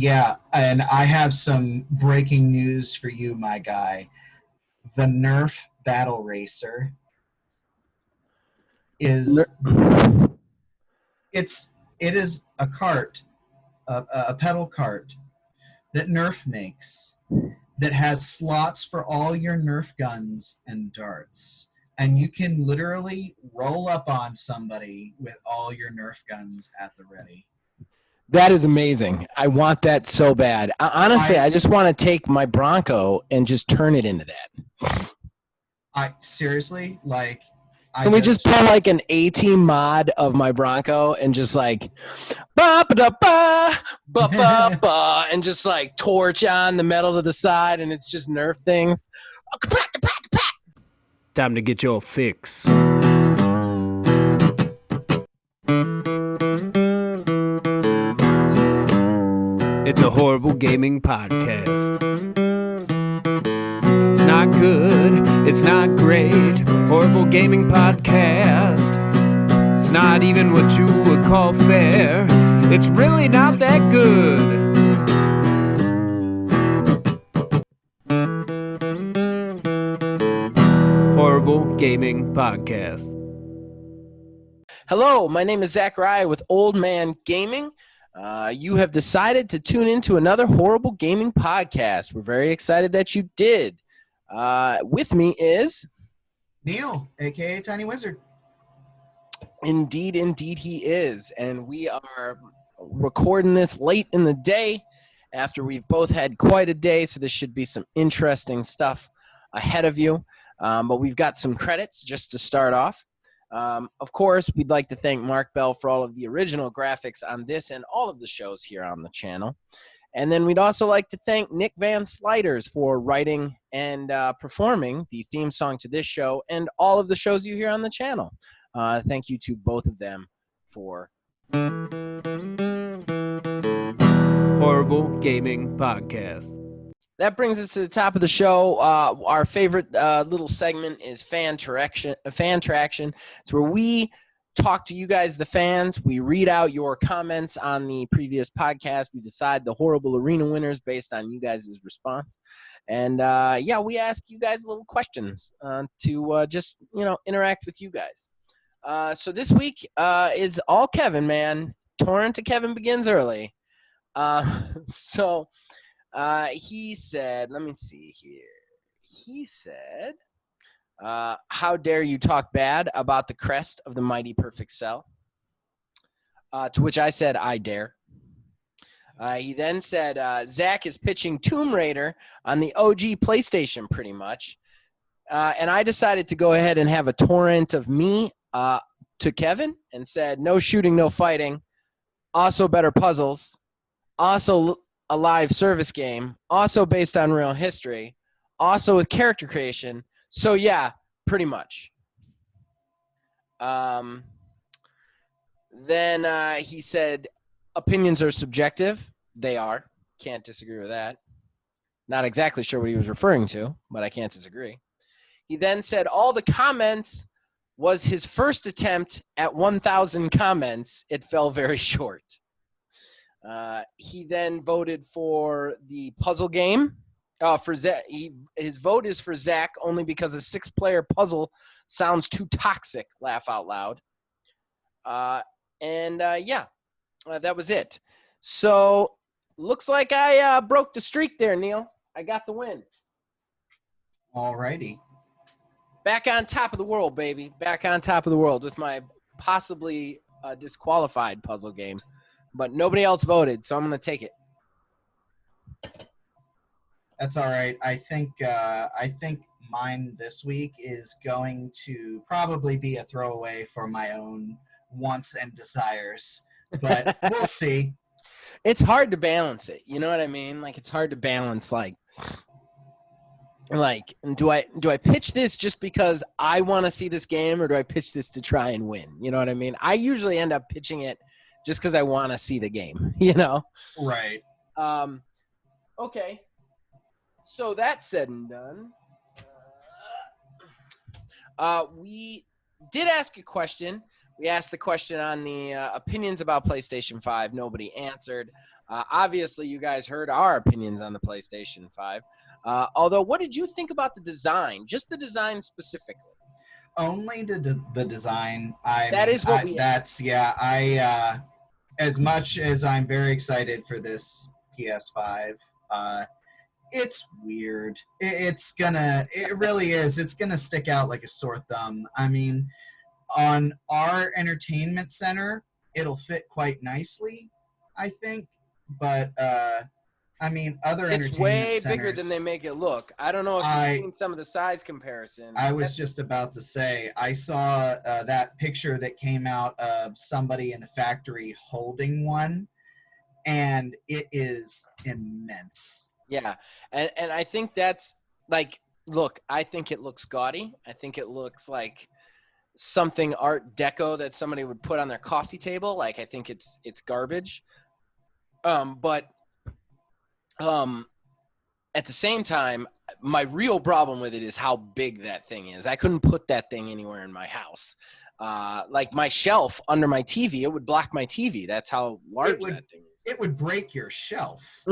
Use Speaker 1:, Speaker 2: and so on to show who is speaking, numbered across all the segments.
Speaker 1: Yeah, and I have some breaking news for you, my guy. The Nerf Battle Racer is it is a cart, a pedal cart that Nerf makes that has slots for all your Nerf guns and darts. And you can literally roll up on somebody with all your Nerf guns at the ready.
Speaker 2: That is amazing. I want that so bad. Honestly, I just want to take my Bronco and just turn it into that.
Speaker 1: I seriously, like,
Speaker 2: Can we just pull like an A-team mod of my Bronco and just like ba ba ba ba ba ba and just like torch on the metal to the side and it's just Nerf things.
Speaker 3: Time to get your fix. It's a horrible gaming podcast. It's not good, it's not great. Horrible gaming podcast. It's not even what you would call fair. It's really not that good. Horrible Gaming Podcast.
Speaker 2: Hello, my name is Zachariah with Old Man Gaming. You have decided to tune into another Horrible Gaming Podcast. We're very excited that you did. With me is
Speaker 1: Neil, a.k.a. Tiny Wizard.
Speaker 2: Indeed he is. And we are recording this late in the day after we've both had quite a day, so this should be some interesting stuff ahead of you. But we've got some credits just to start off. Of course, we'd like to thank Mark Bell for all of the original graphics on this and all of the shows here on the channel. And then we'd also like to thank Nick Van Sliders for writing and performing the theme song to this show and all of the shows you hear on the channel. Thank you to both of them for
Speaker 3: Horrible Gaming Podcast.
Speaker 2: That brings us to the top of the show. Our favorite little segment is Fan Traction. It's where we talk to you guys, the fans. We read out your comments on the previous podcast. We decide the horrible arena winners based on you guys' response. And, we ask you guys little questions to just, interact with you guys. So this week is all Kevin, man. Torrent to Kevin begins early. He said, let me see here. He said, how dare you talk bad about the crest of the mighty perfect cell? To which I said, I dare. He then said, Zach is pitching Tomb Raider on the OG PlayStation pretty much. And I decided to go ahead and have a torrent of me to Kevin and said, no shooting, no fighting. Also better puzzles. Also a live service game, also based on real history, also with character creation. So yeah, pretty much. Then he said, opinions are subjective. They are. Can't disagree with that. Not exactly sure what he was referring to, but I can't disagree. He then said all the comments was his first attempt at 1,000 comments. It fell very short. He then voted for the puzzle game. For Zach, his vote is for Zach only because a 6-player puzzle sounds too toxic. Laugh out loud. That was it. So looks like I broke the streak there, Neil. I got the win.
Speaker 1: Alrighty.
Speaker 2: Back on top of the world, baby. Back on top of the world with my possibly disqualified puzzle game. But nobody else voted, so I'm going to take it.
Speaker 1: That's all right. I think mine this week is going to probably be a throwaway for my own wants and desires, but we'll see.
Speaker 2: It's hard to balance it. You know what I mean? Like, it's hard to balance, like do I pitch this just because I want to see this game, or do I pitch this to try and win? You know what I mean? I usually end up pitching it just because I want to see the game,
Speaker 1: Right.
Speaker 2: Okay. So that said and done, we did ask a question. We asked the question on the opinions about PlayStation 5. Nobody answered. Obviously, you guys heard our opinions on the PlayStation 5. Although, what did you think about the design? Just the design specifically.
Speaker 1: Only the design. As much as I'm very excited for this PS5, it's weird. It really is. It's gonna stick out like a sore thumb. I mean, on our entertainment center, it'll fit quite nicely, I think. But I mean, other
Speaker 2: It's
Speaker 1: entertainment
Speaker 2: way
Speaker 1: centers,
Speaker 2: bigger than they make it look. I don't know if you've seen some of the size comparison.
Speaker 1: I was just about to say, I saw that picture that came out of somebody in the factory holding one, and it is immense.
Speaker 2: Yeah, and I think that's like, look, I think it looks gaudy. I think it looks like something Art Deco that somebody would put on their coffee table. Like, I think it's garbage. But at the same time, my real problem with it is how big that thing is. I couldn't put that thing anywhere in my house. Like my shelf under my TV, it would block my TV. That's how large that thing is.
Speaker 1: It would break your shelf.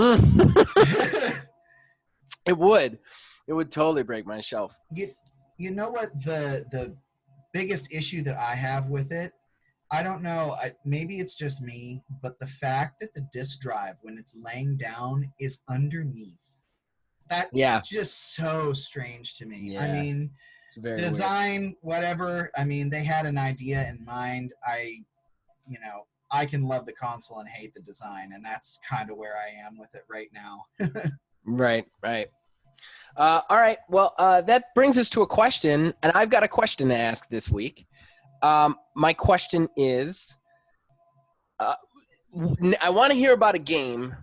Speaker 2: It would. It would totally break my shelf.
Speaker 1: You know what the biggest issue that I have with it? I don't know. Maybe it's just me, but the fact that the disk drive, when it's laying down, is underneath. That's just so strange to me.
Speaker 2: Yeah.
Speaker 1: I mean,
Speaker 2: It's very
Speaker 1: design,
Speaker 2: weird.
Speaker 1: Whatever. I mean, they had an idea in mind. I can love the console and hate the design, and that's kind of where I am with it right now.
Speaker 2: Right. All right. Well, that brings us to a question, and I've got a question to ask this week. My question is, I want to hear about a game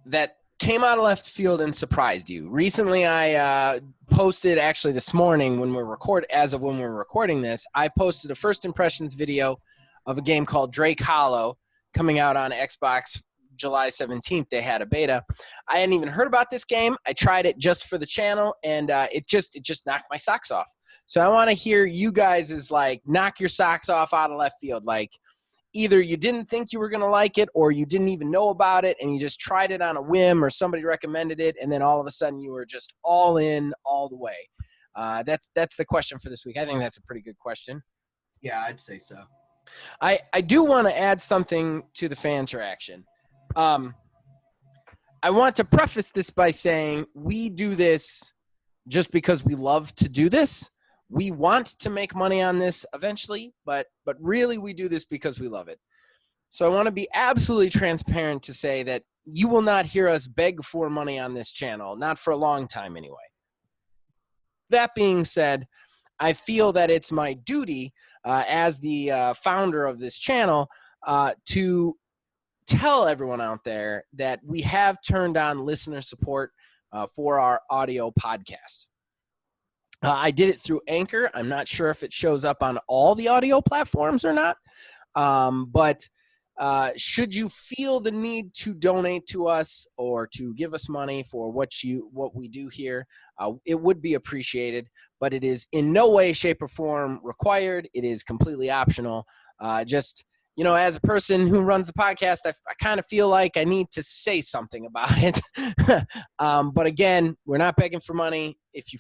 Speaker 2: that came out of left field and surprised you. Recently, I posted, actually this morning when we're recording this, I posted a first impressions video of a game called Drake Hollow coming out on Xbox July 17th. They had a beta. I hadn't even heard about this game. I tried it just for the channel, and it just knocked my socks off. So I want to hear you guys is like knock your socks off out of left field. Like, either you didn't think you were going to like it, or you didn't even know about it and you just tried it on a whim, or somebody recommended it, and then all of a sudden you were just all in all the way. That's the question for this week. I think that's a pretty good question.
Speaker 1: Yeah, I'd say so.
Speaker 2: I do want to add something to the fan interaction. I want to preface this by saying we do this just because we love to do this. We want to make money on this eventually, but really we do this because we love it. So I want to be absolutely transparent to say that you will not hear us beg for money on this channel, not for a long time anyway. That being said, I feel that it's my duty as the founder of this channel to tell everyone out there that we have turned on listener support for our audio podcast. I did it through Anchor. I'm not sure if it shows up on all the audio platforms or not, but should you feel the need to donate to us or to give us money for what we do here, it would be appreciated, but it is in no way, shape, or form required. It is completely optional. Just, as a person who runs the podcast, I kind of feel like I need to say something about it. But again, we're not begging for money. If you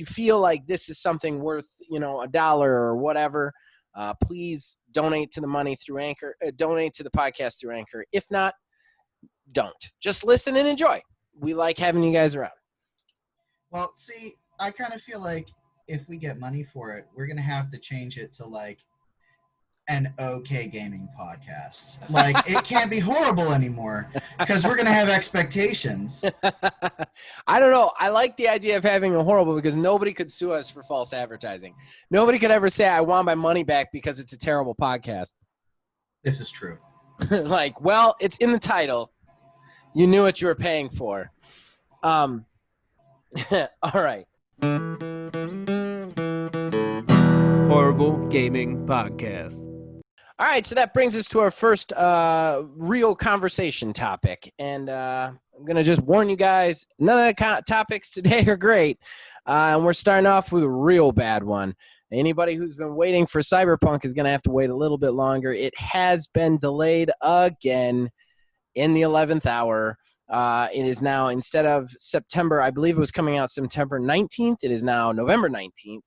Speaker 2: feel like this is something worth, $1 or whatever, please donate to the money through Anchor. Donate to the podcast through Anchor. If not, don't. Just listen and enjoy. We like having you guys around.
Speaker 1: Well, see, I kind of feel like if we get money for it, we're gonna have to change it to like an okay gaming podcast. Like, it can't be horrible anymore because we're gonna have expectations.
Speaker 2: I don't know. I like the idea of having a horrible because nobody could sue us for false advertising. Nobody could ever say I want my money back because it's a terrible podcast.
Speaker 1: This is true.
Speaker 2: Like, well, it's in the title. You knew what you were paying for. All right.
Speaker 3: Horrible Gaming Podcast.
Speaker 2: All right, so that brings us to our first real conversation topic. And I'm going to just warn you guys, none of the topics today are great. And we're starting off with a real bad one. Anybody who's been waiting for Cyberpunk is going to have to wait a little bit longer. It has been delayed again. in the 11th hour. It is now, instead of September, I believe it was coming out September 19th. It is now November 19th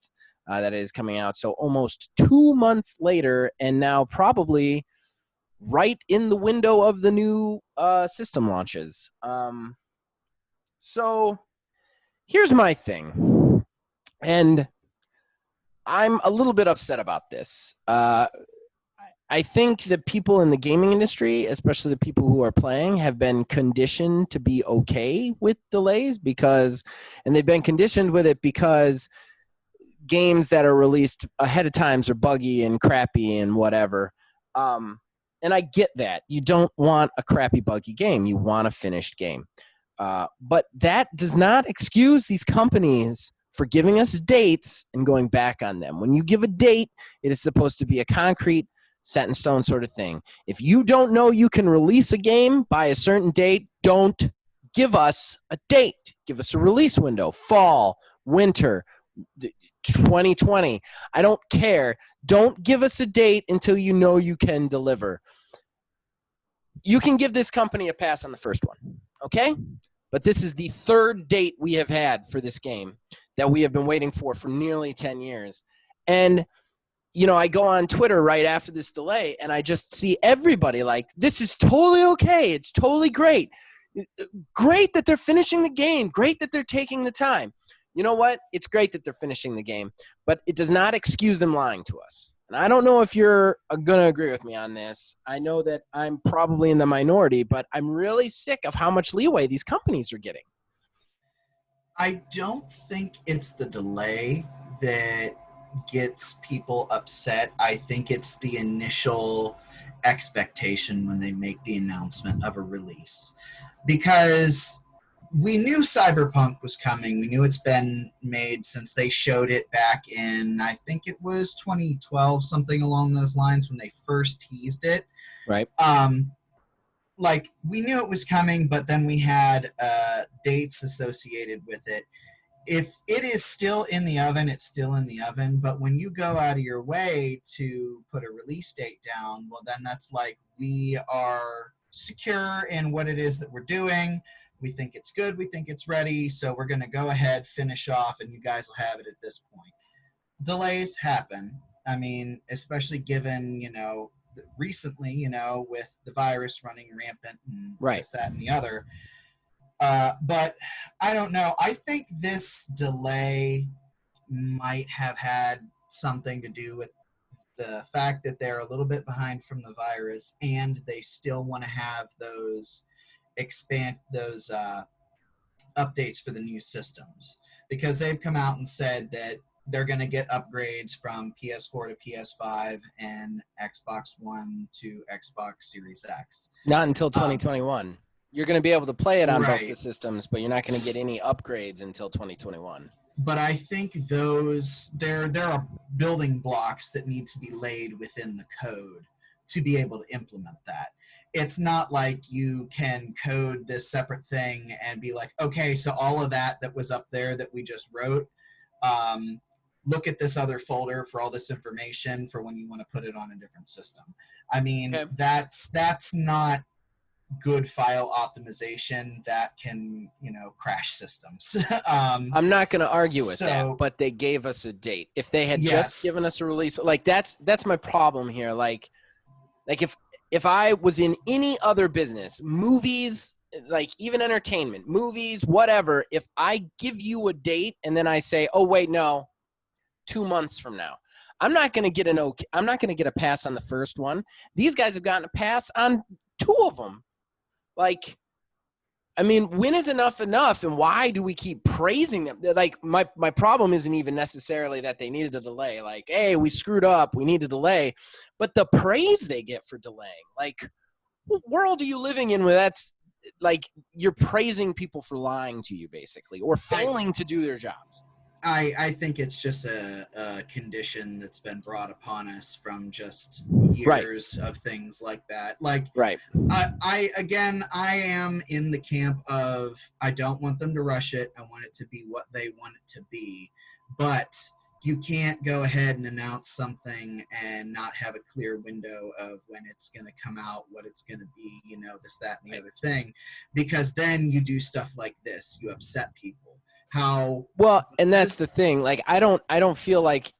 Speaker 2: that is coming out. So almost 2 months later, and now probably right in the window of the new system launches. So here's my thing. And I'm a little bit upset about this. I think that people in the gaming industry, especially the people who are playing, have been conditioned to be okay with delays and they've been conditioned with it because games that are released ahead of times are buggy and crappy and whatever. And I get that. You don't want a crappy, buggy game. You want a finished game. But that does not excuse these companies for giving us dates and going back on them. When you give a date, it is supposed to be a concrete, set in stone sort of thing. If you don't know you can release a game by a certain date, don't give us a date. Give us a release window. Fall, winter, 2020. I don't care. Don't give us a date until you know you can deliver. You can give this company a pass on the first one, okay? But this is the third date we have had for this game that we have been waiting for nearly 10 years. And I go on Twitter right after this delay, and I just see everybody like, this is totally okay. It's totally great. Great that they're finishing the game. Great that they're taking the time. You know what? It's great that they're finishing the game, but it does not excuse them lying to us. And I don't know if you're going to agree with me on this. I know that I'm probably in the minority, but I'm really sick of how much leeway these companies are getting.
Speaker 1: I don't think it's the delay that gets people upset. I think it's the initial expectation when they make the announcement of a release, because we knew Cyberpunk was coming. We knew it's been made since they showed it back in, I think it was 2012, something along those lines, when they first teased it.
Speaker 2: Right.
Speaker 1: Like, we knew it was coming, but then we had dates associated with it. If it is still in the oven, it's still in the oven. But when you go out of your way to put a release date down, well, then that's like, we are secure in what it is that we're doing. We think it's good. We think it's ready. So we're going to go ahead, finish off, and you guys will have it at this point. Delays happen. I mean, especially given, recently, with the virus running rampant and this, that, and the other. But I don't know. I think this delay might have had something to do with the fact that they're a little bit behind from the virus, and they still want to have those updates for the new systems, because they've come out and said that they're going to get upgrades from PS4 to PS5 and Xbox One to Xbox Series X.
Speaker 2: Not until 2021. You're going to be able to play it on
Speaker 1: Right.
Speaker 2: both the systems, but you're not going to get any upgrades until 2021.
Speaker 1: But I think there are building blocks that need to be laid within the code to be able to implement that. It's not like you can code this separate thing and be like, okay, so all of that was up there that we just wrote, look at this other folder for all this information for when you want to put it on a different system. I mean,
Speaker 2: Okay.
Speaker 1: That's not good file optimization. That can, crash systems.
Speaker 2: I'm not going to argue with that, but they gave us a date. If they had just given us a release, like that's my problem here. Like if I was in any other business, movies, like even entertainment, movies, whatever, if I give you a date and then I say, oh wait, no, 2 months from now, I'm not going to get a pass on the first one. These guys have gotten a pass on 2 of them. Like, I mean, when is enough, and why do we keep praising them? Like, my problem isn't even necessarily that they needed a delay. Like, hey, we screwed up, we need a delay. But the praise they get for delaying, like, what world are you living in where that's, like, you're praising people for lying to you, basically, or failing to do their jobs?
Speaker 1: I think it's just a condition that's been brought upon us from just years of things like that. Like, I am in the camp of, I don't want them to rush it. I want it to be what they want it to be. But you can't go ahead and announce something and not have a clear window of when it's going to come out, what it's going to be, you know, this, that, and the other thing, because then you do stuff like this. You upset people.
Speaker 2: Well, and that's the thing. Like, I don't feel like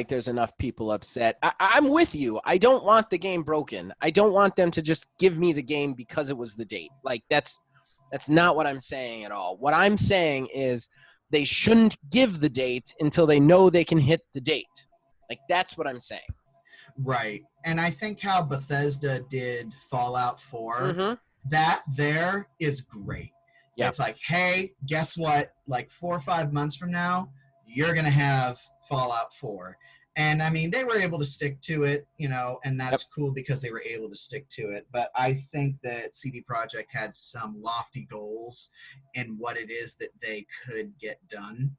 Speaker 2: there's enough people upset. I'm with you. I don't want the game broken. I don't want them to just give me the game because it was the date. Like, that's not what I'm saying at all. What I'm saying is they shouldn't give the date until they know they can hit the date. Like, that's what I'm saying.
Speaker 1: Right. And I think how Bethesda did Fallout 4,
Speaker 2: Mm-hmm.
Speaker 1: that there is great.
Speaker 2: Yeah.
Speaker 1: It's like, hey, guess what? Like 4 or 5 months from now, you're going to have Fallout 4. And I mean, they were able to stick to it, you know, and that's cool because they were able to stick to it. But I think that CD Projekt had some lofty goals in what it is that they could get done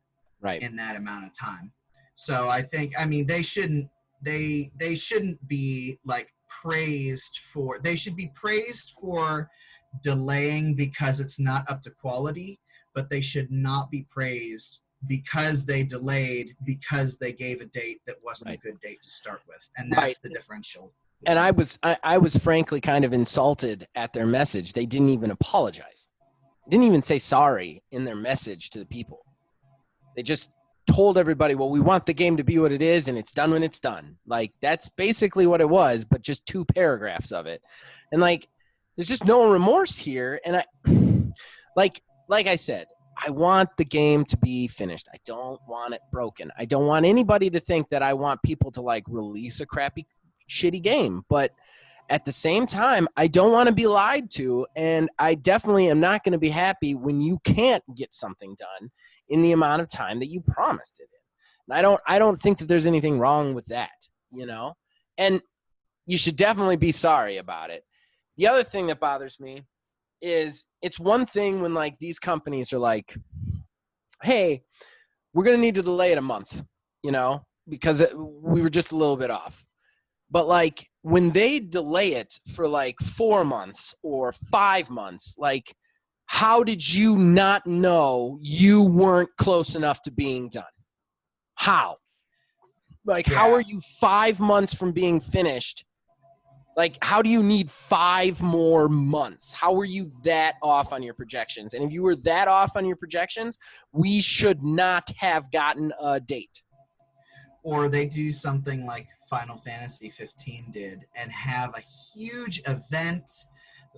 Speaker 1: in that amount of time. So I think, I mean, they shouldn't be like praised for, they should be praised for delaying because it's not up to quality, but they should not be praised because they delayed because they gave a date that wasn't a good date to start with, and that's the differential.
Speaker 2: And I was frankly kind of insulted at their message. They didn't even apologize. They didn't even say sorry in their message to the people. They just told everybody, well, we want the game to be what it is, and it's done when it's done. Like, that's basically what it was, but just 2 paragraphs of it. And like, there's just no remorse here. And I, like I said, I want the game to be finished. I don't want it broken. I don't want anybody to think that I want people to like release a crappy, shitty game. But at the same time, I don't want to be lied to. And I definitely am not going to be happy when you can't get something done in the amount of time that you promised it in. And I don't think that there's anything wrong with that, you know? And you should definitely be sorry about it. The other thing that bothers me is it's one thing when like these companies are like, hey, we're going to need to delay it a month, you know, because we were just a little bit off. But like when they delay it for like 4 months or 5 months, like how did you not know you weren't close enough to being done? How? Like, how are you 5 months from being finished? Like, how do you need 5 more months? How are you that off on your projections? And if you were that off on your projections, we should not have gotten a date.
Speaker 1: Or they do something like Final Fantasy 15 did and have a huge event.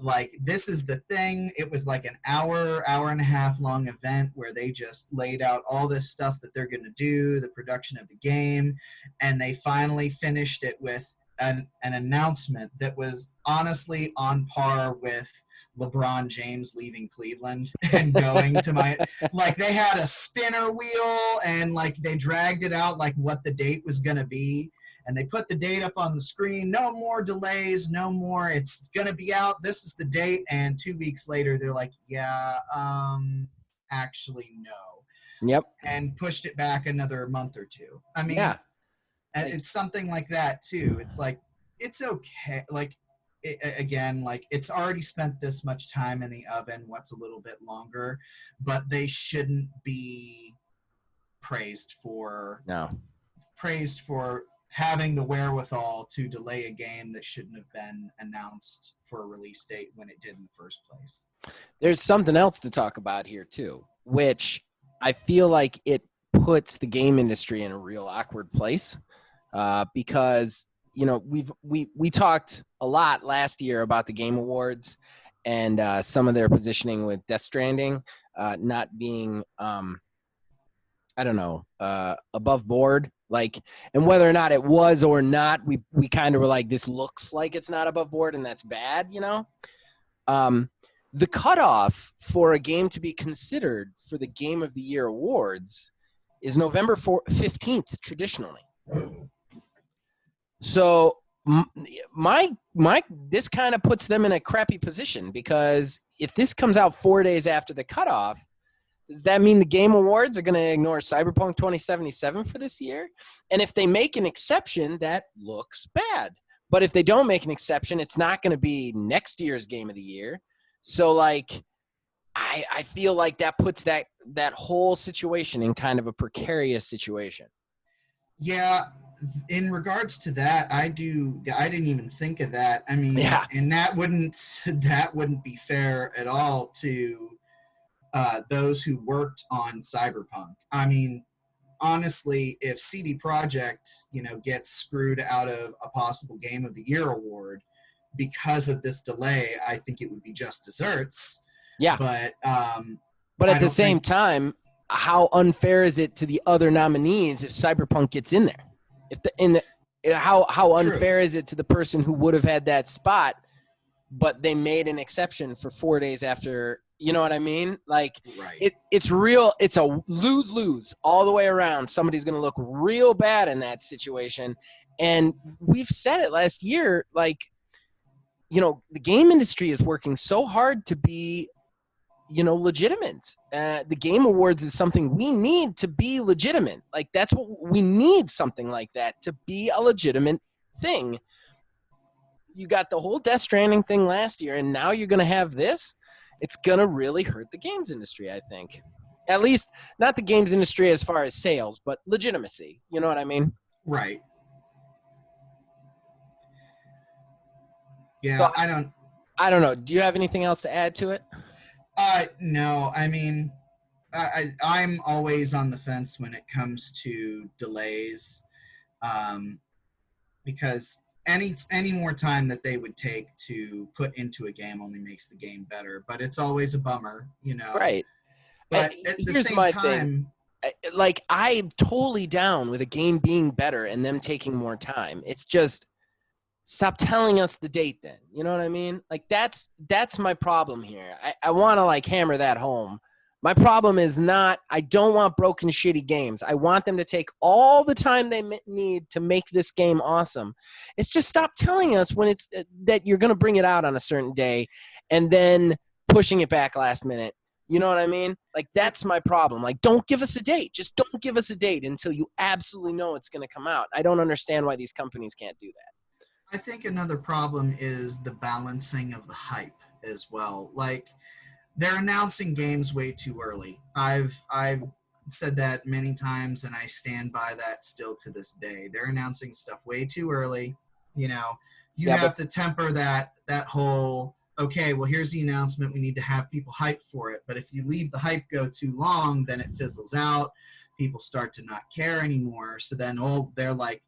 Speaker 1: Like, this is the thing. It was like an hour and a half long event where they just laid out all this stuff that they're going to do, the production of the game, and they finally finished it with an announcement that was honestly on par with LeBron James leaving Cleveland and going to my, like, they had a spinner wheel and like they dragged it out like what the date was going to be. And they put the date up on the screen. No more delays, no more. It's going to be out. This is the date. And 2 weeks later, they're like, yeah, actually, no.
Speaker 2: Yep.
Speaker 1: And pushed it back another month or 2. I mean, it's something like that, too. It's like, it's okay. Like, again, like, it's already spent this much time in the oven. What's a little bit longer? But they shouldn't be praised for having the wherewithal to delay a game that shouldn't have been announced for a release date when it did in the first place.
Speaker 2: There's something else to talk about here too, which I feel like it puts the game industry in a real awkward place, because you know we talked a lot last year about the Game Awards and some of their positioning with Death Stranding not being above board. Like, and whether or not it was or not, we kind of were like, this looks like it's not above board and that's bad, you know? The cutoff for a game to be considered for the Game of the Year awards is November 15th, traditionally. So this kind of puts them in a crappy position, because if this comes out 4 days after the cutoff, does that mean the Game Awards are going to ignore Cyberpunk 2077 for this year? And if they make an exception, that looks bad. But if they don't make an exception, it's not going to be next year's Game of the Year. So, like, I feel like that puts that whole situation in kind of a precarious situation.
Speaker 1: Yeah, in regards to that, I didn't even think of that. I mean,
Speaker 2: Yeah.
Speaker 1: and that wouldn't be fair at all to those who worked on Cyberpunk. I mean, honestly, if CD Projekt, gets screwed out of a possible Game of the Year award because of this delay, I think it would be just desserts.
Speaker 2: Yeah.
Speaker 1: But
Speaker 2: But
Speaker 1: I
Speaker 2: at the
Speaker 1: don't
Speaker 2: same
Speaker 1: think
Speaker 2: time, how unfair is it to the other nominees if Cyberpunk gets in there? How
Speaker 1: True.
Speaker 2: unfair is it to the person who would have had that spot, but they made an exception for 4 days after? You know what I mean? Like,
Speaker 1: right.
Speaker 2: it's real. It's a lose-lose all the way around. Somebody's going to look real bad in that situation. And we've said it last year, like, the game industry is working so hard to be legitimate. The Game Awards is something we need to be legitimate. Like, that's what we need, something like that to be a legitimate thing. You got the whole Death Stranding thing last year, and now you're going to have this. It's going to really hurt the games industry, I think. At least not the games industry as far as sales, but legitimacy. You know what I mean?
Speaker 1: Right. Yeah,
Speaker 2: So,
Speaker 1: I
Speaker 2: don't know. Do you have anything else to add to it?
Speaker 1: No, I mean, I'm always on the fence when it comes to delays, because any more time that they would take to put into a game only makes the game better. But it's always a bummer,
Speaker 2: Right.
Speaker 1: But at the
Speaker 2: Here's
Speaker 1: same
Speaker 2: my
Speaker 1: time,
Speaker 2: thing. Like, I'm totally down with a game being better and them taking more time. It's just, stop telling us the date then. You know what I mean? Like, that's my problem here. I want to, like, hammer that home. My problem is not, I don't want broken, shitty games. I want them to take all the time they need to make this game awesome. It's just, stop telling us when it's that you're going to bring it out on a certain day and then pushing it back last minute. You know what I mean? Like, that's my problem. Like, don't give us a date. Just don't give us a date until you absolutely know it's going to come out. I don't understand why these companies can't do that.
Speaker 1: I think another problem is the balancing of the hype as well. Like, they're announcing games way too early. I've said that many times, and I stand by that still to this day. They're announcing stuff way too early. You have to temper that whole, okay, well, here's the announcement. We need to have people hyped for it. But if you leave the hype go too long, then it fizzles out. People start to not care anymore. So then they're like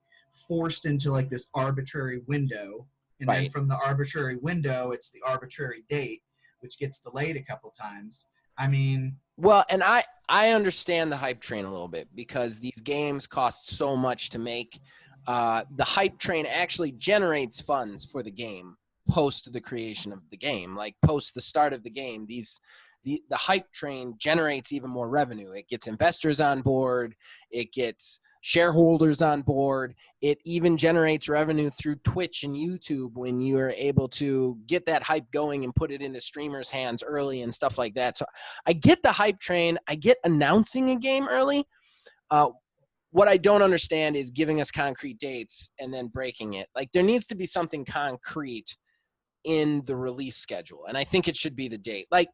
Speaker 1: forced into like this arbitrary window. And
Speaker 2: Right.
Speaker 1: then from the arbitrary window, it's the arbitrary date, which gets delayed a couple times. I mean,
Speaker 2: well, and I understand the hype train a little bit because these games cost so much to make. The hype train actually generates funds for the game post the creation of the game, like post the start of the game. The hype train generates even more revenue. It gets investors on board. It gets shareholders on board. It even generates revenue through Twitch and YouTube when you are able to get that hype going and put it into streamers' hands early and stuff like that. So I get the hype train. I get announcing a game early. What I don't understand is giving us concrete dates and then breaking it. Like, there needs to be something concrete in the release schedule, and I think it should be the date. Like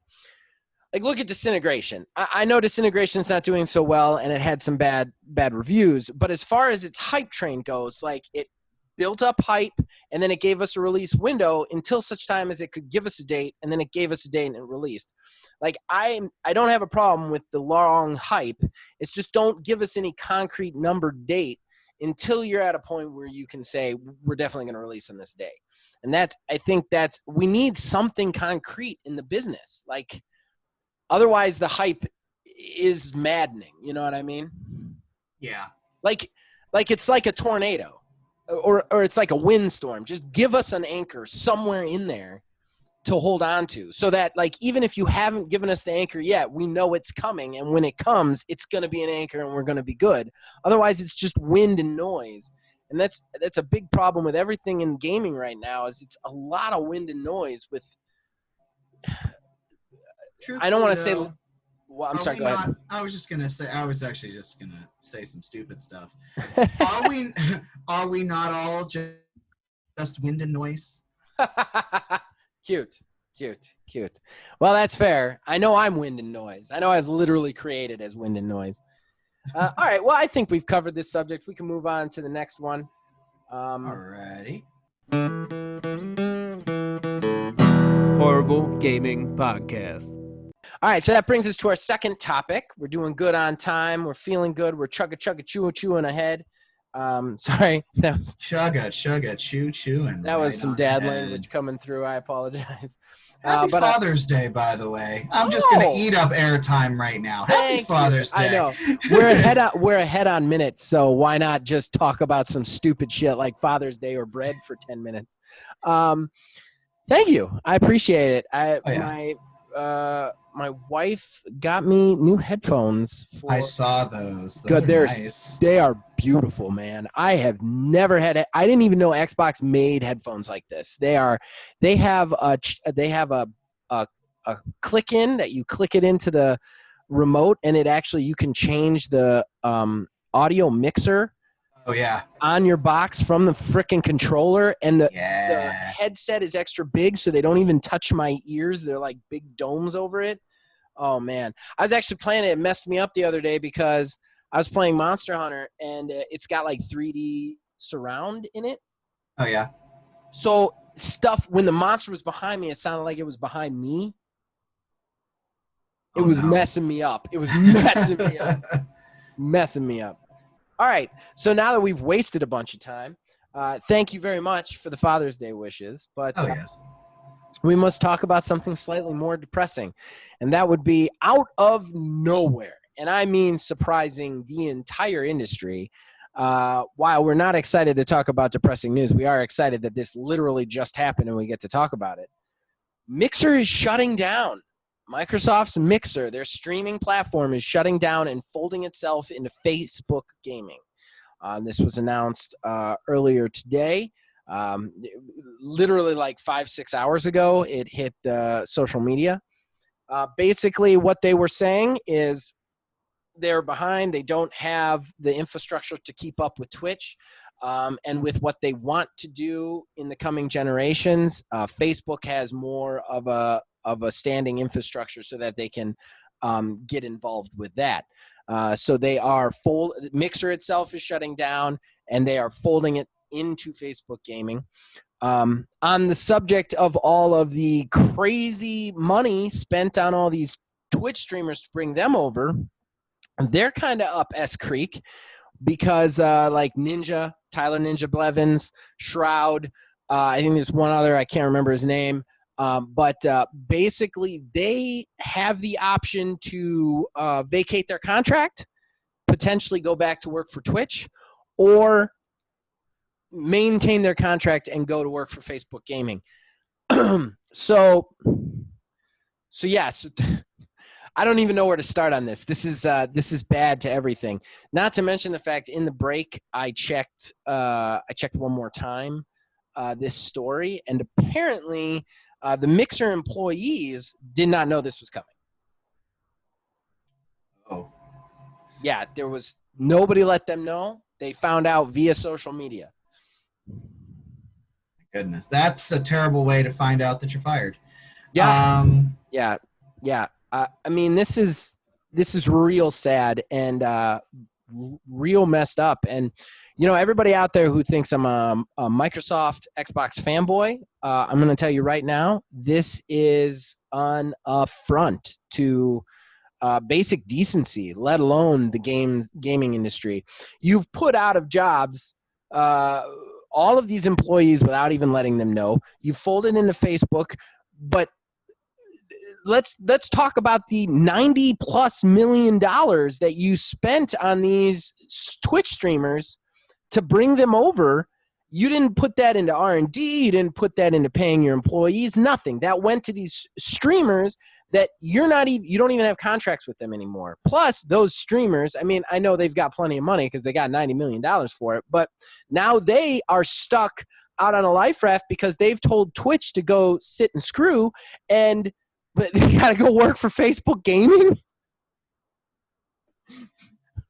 Speaker 2: look at Disintegration. I know Disintegration's not doing so well, and it had some bad reviews. But as far as its hype train goes, like, it built up hype, and then it gave us a release window until such time as it could give us a date, and then it gave us a date and it released. Like, I don't have a problem with the long hype. It's just, don't give us any concrete numbered date until you're at a point where you can say, we're definitely going to release on this day. And I think we need something concrete in the business. Like, otherwise, the hype is maddening. You know what I mean?
Speaker 1: Yeah.
Speaker 2: Like it's like a tornado, or it's like a windstorm. Just give us an anchor somewhere in there to hold on to, so that, like, even if you haven't given us the anchor yet, we know it's coming, and when it comes, it's going to be an anchor, and we're going to be good. Otherwise, it's just wind and noise, and that's a big problem with everything in gaming right now. Is it's a lot of wind and noise with. I don't want to say. Well, I'm sorry. Go ahead.
Speaker 1: I was actually just gonna say some stupid stuff. Are we not all just wind and noise?
Speaker 2: Cute. Well, that's fair. I know I'm wind and noise. I know I was literally created as wind and noise. All right. Well, I think we've covered this subject. We can move on to the next one.
Speaker 1: Alrighty.
Speaker 3: Horrible Gaming Podcast.
Speaker 2: All right, so that brings us to our second topic. We're doing good on time. We're feeling good. We're chewing ahead. Sorry,
Speaker 1: Chugga, chew, and
Speaker 2: that was
Speaker 1: right
Speaker 2: some
Speaker 1: on
Speaker 2: dad
Speaker 1: ahead.
Speaker 2: language coming through. I apologize.
Speaker 1: Happy
Speaker 2: But
Speaker 1: Father's Day, by the way. I'm just gonna eat up airtime right now. Happy Father's Day.
Speaker 2: I know we're ahead on minutes, so why not just talk about some stupid shit like Father's Day or bread for 10 minutes? Thank you. I appreciate it. My wife got me new headphones.
Speaker 1: I saw those.
Speaker 2: Good.
Speaker 1: Are nice.
Speaker 2: They are beautiful, man. I have never had it. I didn't even know Xbox made headphones like this. They have a click in that you click it into the remote, and you can change the audio mixer.
Speaker 1: Oh yeah.
Speaker 2: On your box from the frickin' controller, and the headset is extra big, so they don't even touch my ears. They're like big domes over it. Oh man, I was actually playing it. It messed me up the other day because I was playing Monster Hunter, and it's got like 3D surround in it.
Speaker 1: Oh yeah.
Speaker 2: So when the monster was behind me, it sounded like it was behind me. It was messing me up. It was messing me up. All right, so now that we've wasted a bunch of time, thank you very much for the Father's Day wishes. But
Speaker 1: yes.
Speaker 2: We must talk about something slightly more depressing, and that would be out of nowhere, and I mean surprising the entire industry. While we're not excited to talk about depressing news, we are excited that this literally just happened and we get to talk about it. Mixer is shutting down. Microsoft's Mixer, their streaming platform, is shutting down and folding itself into Facebook Gaming. This was announced earlier today. Literally like 5-6 hours ago, it hit social media. Basically, what they were saying is they're behind. They don't have the infrastructure to keep up with Twitch. And with what they want to do in the coming generations, Facebook has more of a standing infrastructure so that they can get involved with that. So Mixer itself is shutting down, and they are folding it into Facebook Gaming. On the subject of all of the crazy money spent on all these Twitch streamers to bring them over, they're kind of up S-Creek because like Tyler Ninja Blevins, Shroud, I think there's one other, I can't remember his name, but basically they have the option to vacate their contract, potentially go back to work for Twitch, or maintain their contract and go to work for Facebook Gaming. So yes, I don't even know where to start on this. This is bad to everything. Not to mention the fact in the break I checked one more time this story, and apparently the Mixer employees did not know this was coming.
Speaker 1: Oh.
Speaker 2: Yeah, nobody let them know. They found out via social media.
Speaker 1: Goodness, that's a terrible way to find out that you're fired.
Speaker 2: Yeah. Yeah. I mean, this is real sad and real messed up. And everybody out there who thinks I'm a Microsoft Xbox fanboy, I'm going to tell you right now, this is an affront to basic decency, let alone the gaming industry. You've put out of jobs all of these employees without even letting them know. You folded into Facebook, but let's talk about the $90+ million that you spent on these Twitch streamers to bring them over. You didn't put that into R&D. You didn't put that into paying your employees. Nothing. That went to these streamers that you don't even have contracts with them anymore. Plus, those streamers, I mean, I know they've got plenty of money because they got $90 million for it, but now they are stuck out on a life raft because they've told Twitch to go sit and screw, but they got to go work for Facebook Gaming?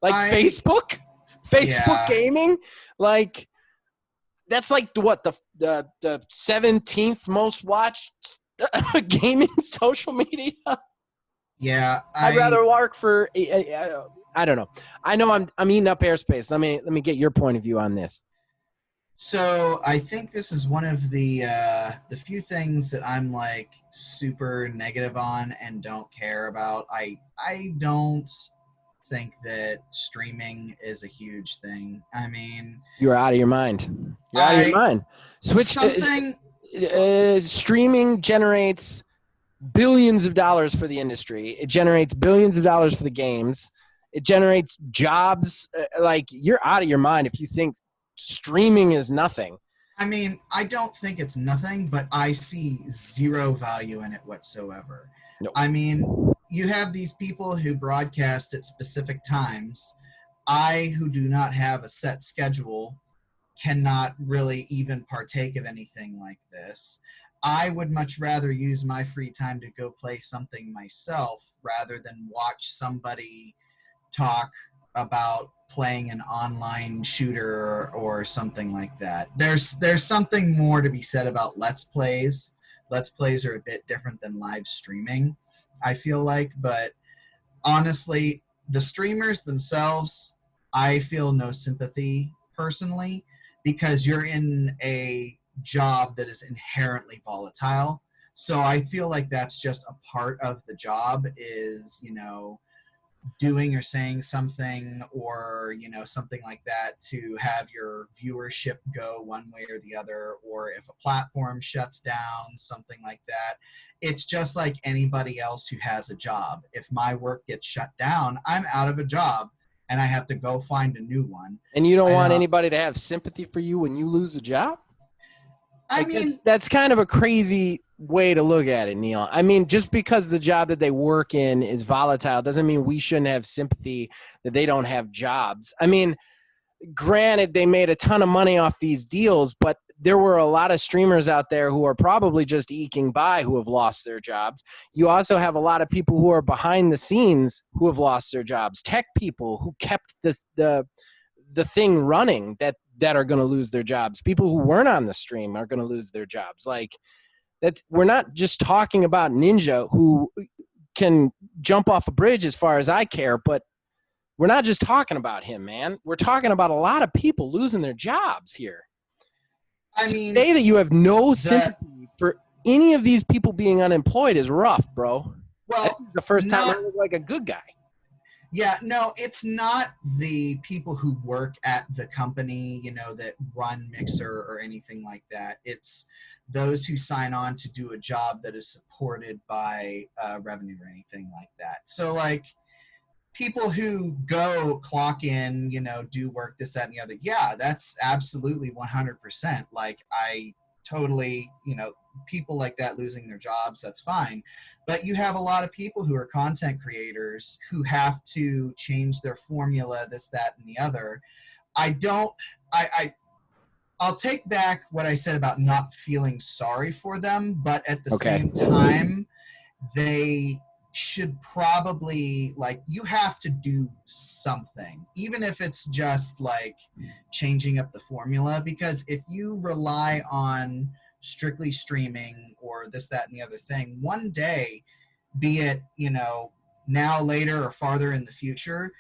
Speaker 2: Facebook Gaming? Like, that's like the 17th most watched gaming social media.
Speaker 1: Yeah,
Speaker 2: I'd rather work for I don't know. I know I'm eating up airspace. Let me get your point of view on this.
Speaker 1: So I think this is one of the few things that I'm like super negative on and don't care about. I don't think that streaming is a huge thing. I mean,
Speaker 2: You're out of your mind. You're out of your
Speaker 1: I
Speaker 2: mind. Switch
Speaker 1: something.
Speaker 2: streaming generates billions of dollars for the industry. It generates billions of dollars for the games. It generates jobs. Like, you're out of your mind if you think streaming is nothing.
Speaker 1: I mean, I don't think it's nothing, but I see zero value in it whatsoever.
Speaker 2: No.
Speaker 1: I mean, you have these people who broadcast at specific times. I, who do not have a set schedule, cannot really even partake of anything like this. I would much rather use my free time to go play something myself rather than watch somebody talk about playing an online shooter or something like that. There's something more to be said about let's plays. Let's plays are a bit different than live streaming, I feel like, but honestly, the streamers themselves, I feel no sympathy personally because you're in a job that is inherently volatile. So I feel like that's just a part of the job is, doing or saying something or something like that to have your viewership go one way or the other, or if a platform shuts down, something like that. It's just like anybody else who has a job. If my work gets shut down, I'm out of a job and I have to go find a new one.
Speaker 2: And you don't want anybody to have sympathy for you when you lose a job?
Speaker 1: I mean,
Speaker 2: that's kind of a crazy way to look at it, Neil. I mean, just because the job that they work in is volatile doesn't mean we shouldn't have sympathy that they don't have jobs. I mean, granted, they made a ton of money off these deals, but there were a lot of streamers out there who are probably just eking by who have lost their jobs. You also have a lot of people who are behind the scenes who have lost their jobs. Tech people who kept the thing running that are going to lose their jobs. People who weren't on the stream are going to lose their jobs. Like, we're not just talking about Ninja, who can jump off a bridge as far as I care, but we're not just talking about him, man. We're talking about a lot of people losing their jobs here.
Speaker 1: I mean,
Speaker 2: say that you have no sympathy for any of these people being unemployed is rough, bro.
Speaker 1: Well,
Speaker 2: the first time I look like a good guy.
Speaker 1: Yeah, no, it's not the people who work at the company, that run Mixer or anything like that. It's those who sign on to do a job that is supported by revenue or anything like that. So, like, people who go clock in, do work, this, that, and the other. Yeah, that's absolutely 100%. Like, I totally, people like that losing their jobs, that's fine. But you have a lot of people who are content creators who have to change their formula, this, that, and the other. I'll take back what I said about not feeling sorry for them, but at the same time, they should probably, like, you have to do something, even if it's just like changing up the formula, because if you rely on strictly streaming or this, that, and the other thing, one day, be it now, later, or farther in the future,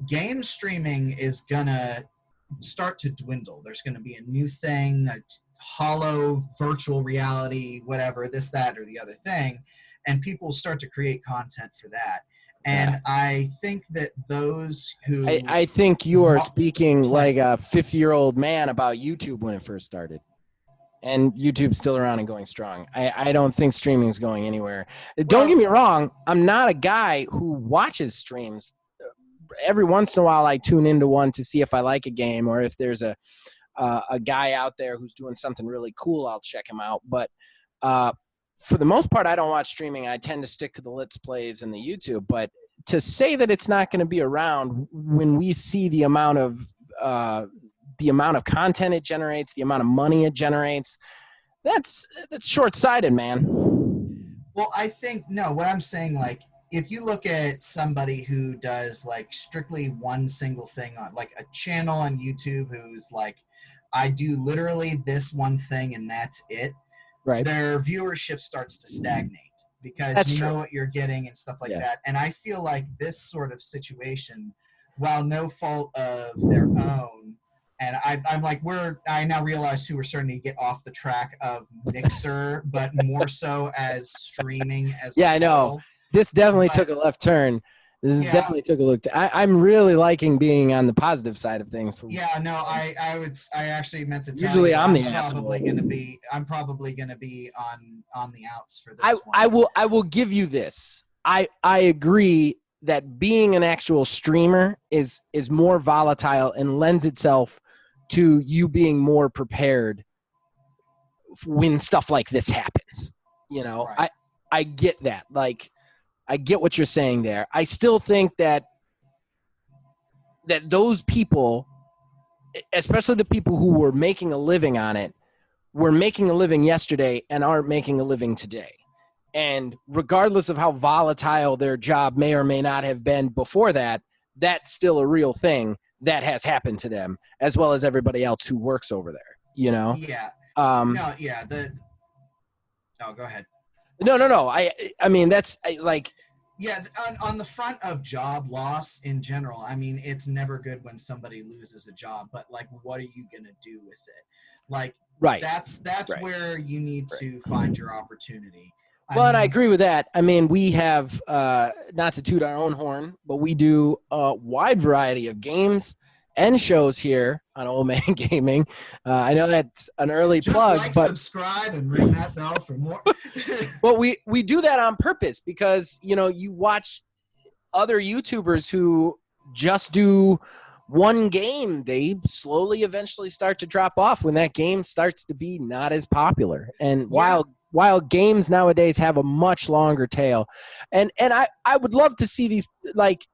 Speaker 1: game streaming is gonna start to dwindle. There's going to be a new thing, a hollow virtual reality, whatever, this, that, or the other thing, and people start to create content for that. And I think that those who
Speaker 2: I think you are speaking like a 50-year-old man about YouTube when it first started. And YouTube's still around and going strong. I don't think streaming is going anywhere. Don't get me wrong. I'm not a guy who watches streams. Every once in a while, I tune into one to see if I like a game or if there's a guy out there who's doing something really cool. I'll check him out. But for the most part, I don't watch streaming. I tend to stick to the Let's Plays and the YouTube. But to say that it's not going to be around when we see the amount of content it generates, the amount of money it generates, that's short-sighted, man.
Speaker 1: Well, I think, no, what I'm saying, like, if you look at somebody who does like strictly one single thing on like a channel on YouTube who's like, I do literally this one thing and that's it,
Speaker 2: right?
Speaker 1: Their viewership starts to stagnate because
Speaker 2: that's
Speaker 1: you
Speaker 2: true.
Speaker 1: know what you're getting and stuff like that. And I feel like this sort of situation while no fault of their own. And I'm like, I now realize who we're starting to get off the track of Mixer, but more so as streaming as
Speaker 2: Yeah,
Speaker 1: a
Speaker 2: I know.
Speaker 1: whole.
Speaker 2: This definitely
Speaker 1: But
Speaker 2: took a left turn. This
Speaker 1: yeah,
Speaker 2: definitely took a look. I'm really liking being on the positive side of things.
Speaker 1: yeah, no, I actually meant to tell
Speaker 2: Usually
Speaker 1: you
Speaker 2: I'm the
Speaker 1: I'm probably
Speaker 2: asshole.
Speaker 1: gonna be on the outs for this one.
Speaker 2: I will give you this. I agree that being an actual streamer is more volatile and lends itself to you being more prepared when stuff like this happens. You know,
Speaker 1: Right.
Speaker 2: I get that. Like, I get what you're saying there. I still think that those people, especially the people who were making a living on it, were making a living yesterday and aren't making a living today. And regardless of how volatile their job may or may not have been before that, that's still a real thing that has happened to them, as well as everybody else who works over there, you know?
Speaker 1: Yeah.
Speaker 2: No,
Speaker 1: Go ahead.
Speaker 2: No. I mean, that's like,
Speaker 1: Yeah, on the front of job loss in general, I mean, it's never good when somebody loses a job, but like, what are you gonna do with it? Like,
Speaker 2: right.
Speaker 1: That's
Speaker 2: right.
Speaker 1: where you need to find your opportunity.
Speaker 2: Well, and I agree with that. I mean, we have, not to toot our own horn, but we do a wide variety of games and shows here on Old Man Gaming. I know that's an early
Speaker 1: Just
Speaker 2: plug,
Speaker 1: like,
Speaker 2: but
Speaker 1: subscribe, and ring that bell for more.
Speaker 2: well, we do that on purpose because, you know, you watch other YouTubers who just do one game, they slowly eventually start to drop off when that game starts to be not as popular. And while games nowadays have a much longer tail, and I would love to see these, like,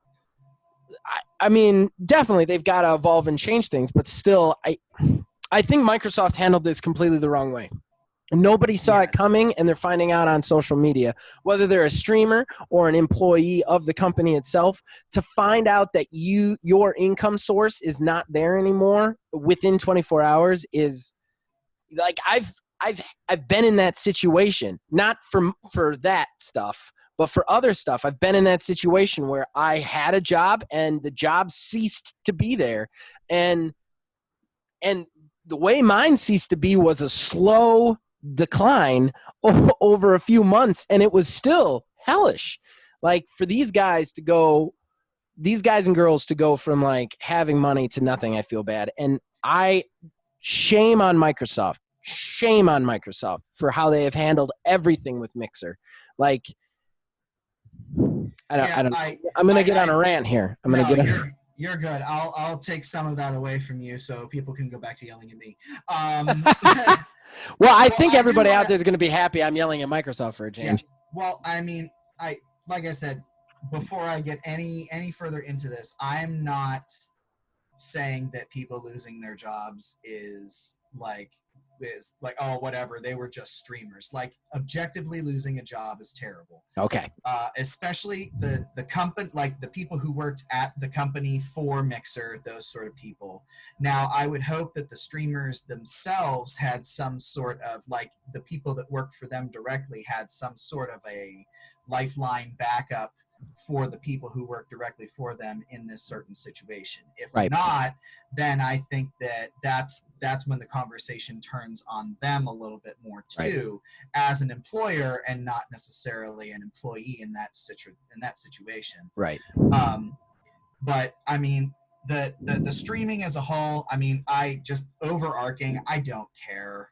Speaker 2: I mean, definitely they've got to evolve and change things, but still, I think Microsoft handled this completely the wrong way. Nobody saw it coming, and they're finding out on social media, whether they're a streamer or an employee of the company itself, to find out that your income source is not there anymore within 24 hours is like, I've been in that situation, not for that stuff, but for other stuff. I've been in that situation where I had a job and the job ceased to be there, and the way mine ceased to be was a slow decline over a few months, and it was still hellish. Like, for these guys and girls to go from like having money to nothing, I feel bad. And shame on Microsoft for how they have handled everything with Mixer. Like, I'm gonna get on a rant here.
Speaker 1: You're good. I'll take some of that away from you so people can go back to yelling at me.
Speaker 2: Well, I think everybody out there is going to be happy I'm yelling at Microsoft for a change.
Speaker 1: Yeah. Well, I mean, like I said, before I get any further into this, I'm not saying that people losing their jobs is like, oh, whatever, they were just streamers. Like, objectively losing a job is terrible.
Speaker 2: Okay.
Speaker 1: Especially the company, like the people who worked at the company for Mixer, those sort of people. Now, I would hope that the streamers themselves had some sort of, like, the people that worked for them directly had some sort of a lifeline backup for the people who work directly for them in this certain situation. If not, then I think that's when the conversation turns on them a little bit more too, as an employer and not necessarily an employee in that situation.
Speaker 2: Right.
Speaker 1: But I mean, the streaming as a whole, I mean, I just overarching, I don't care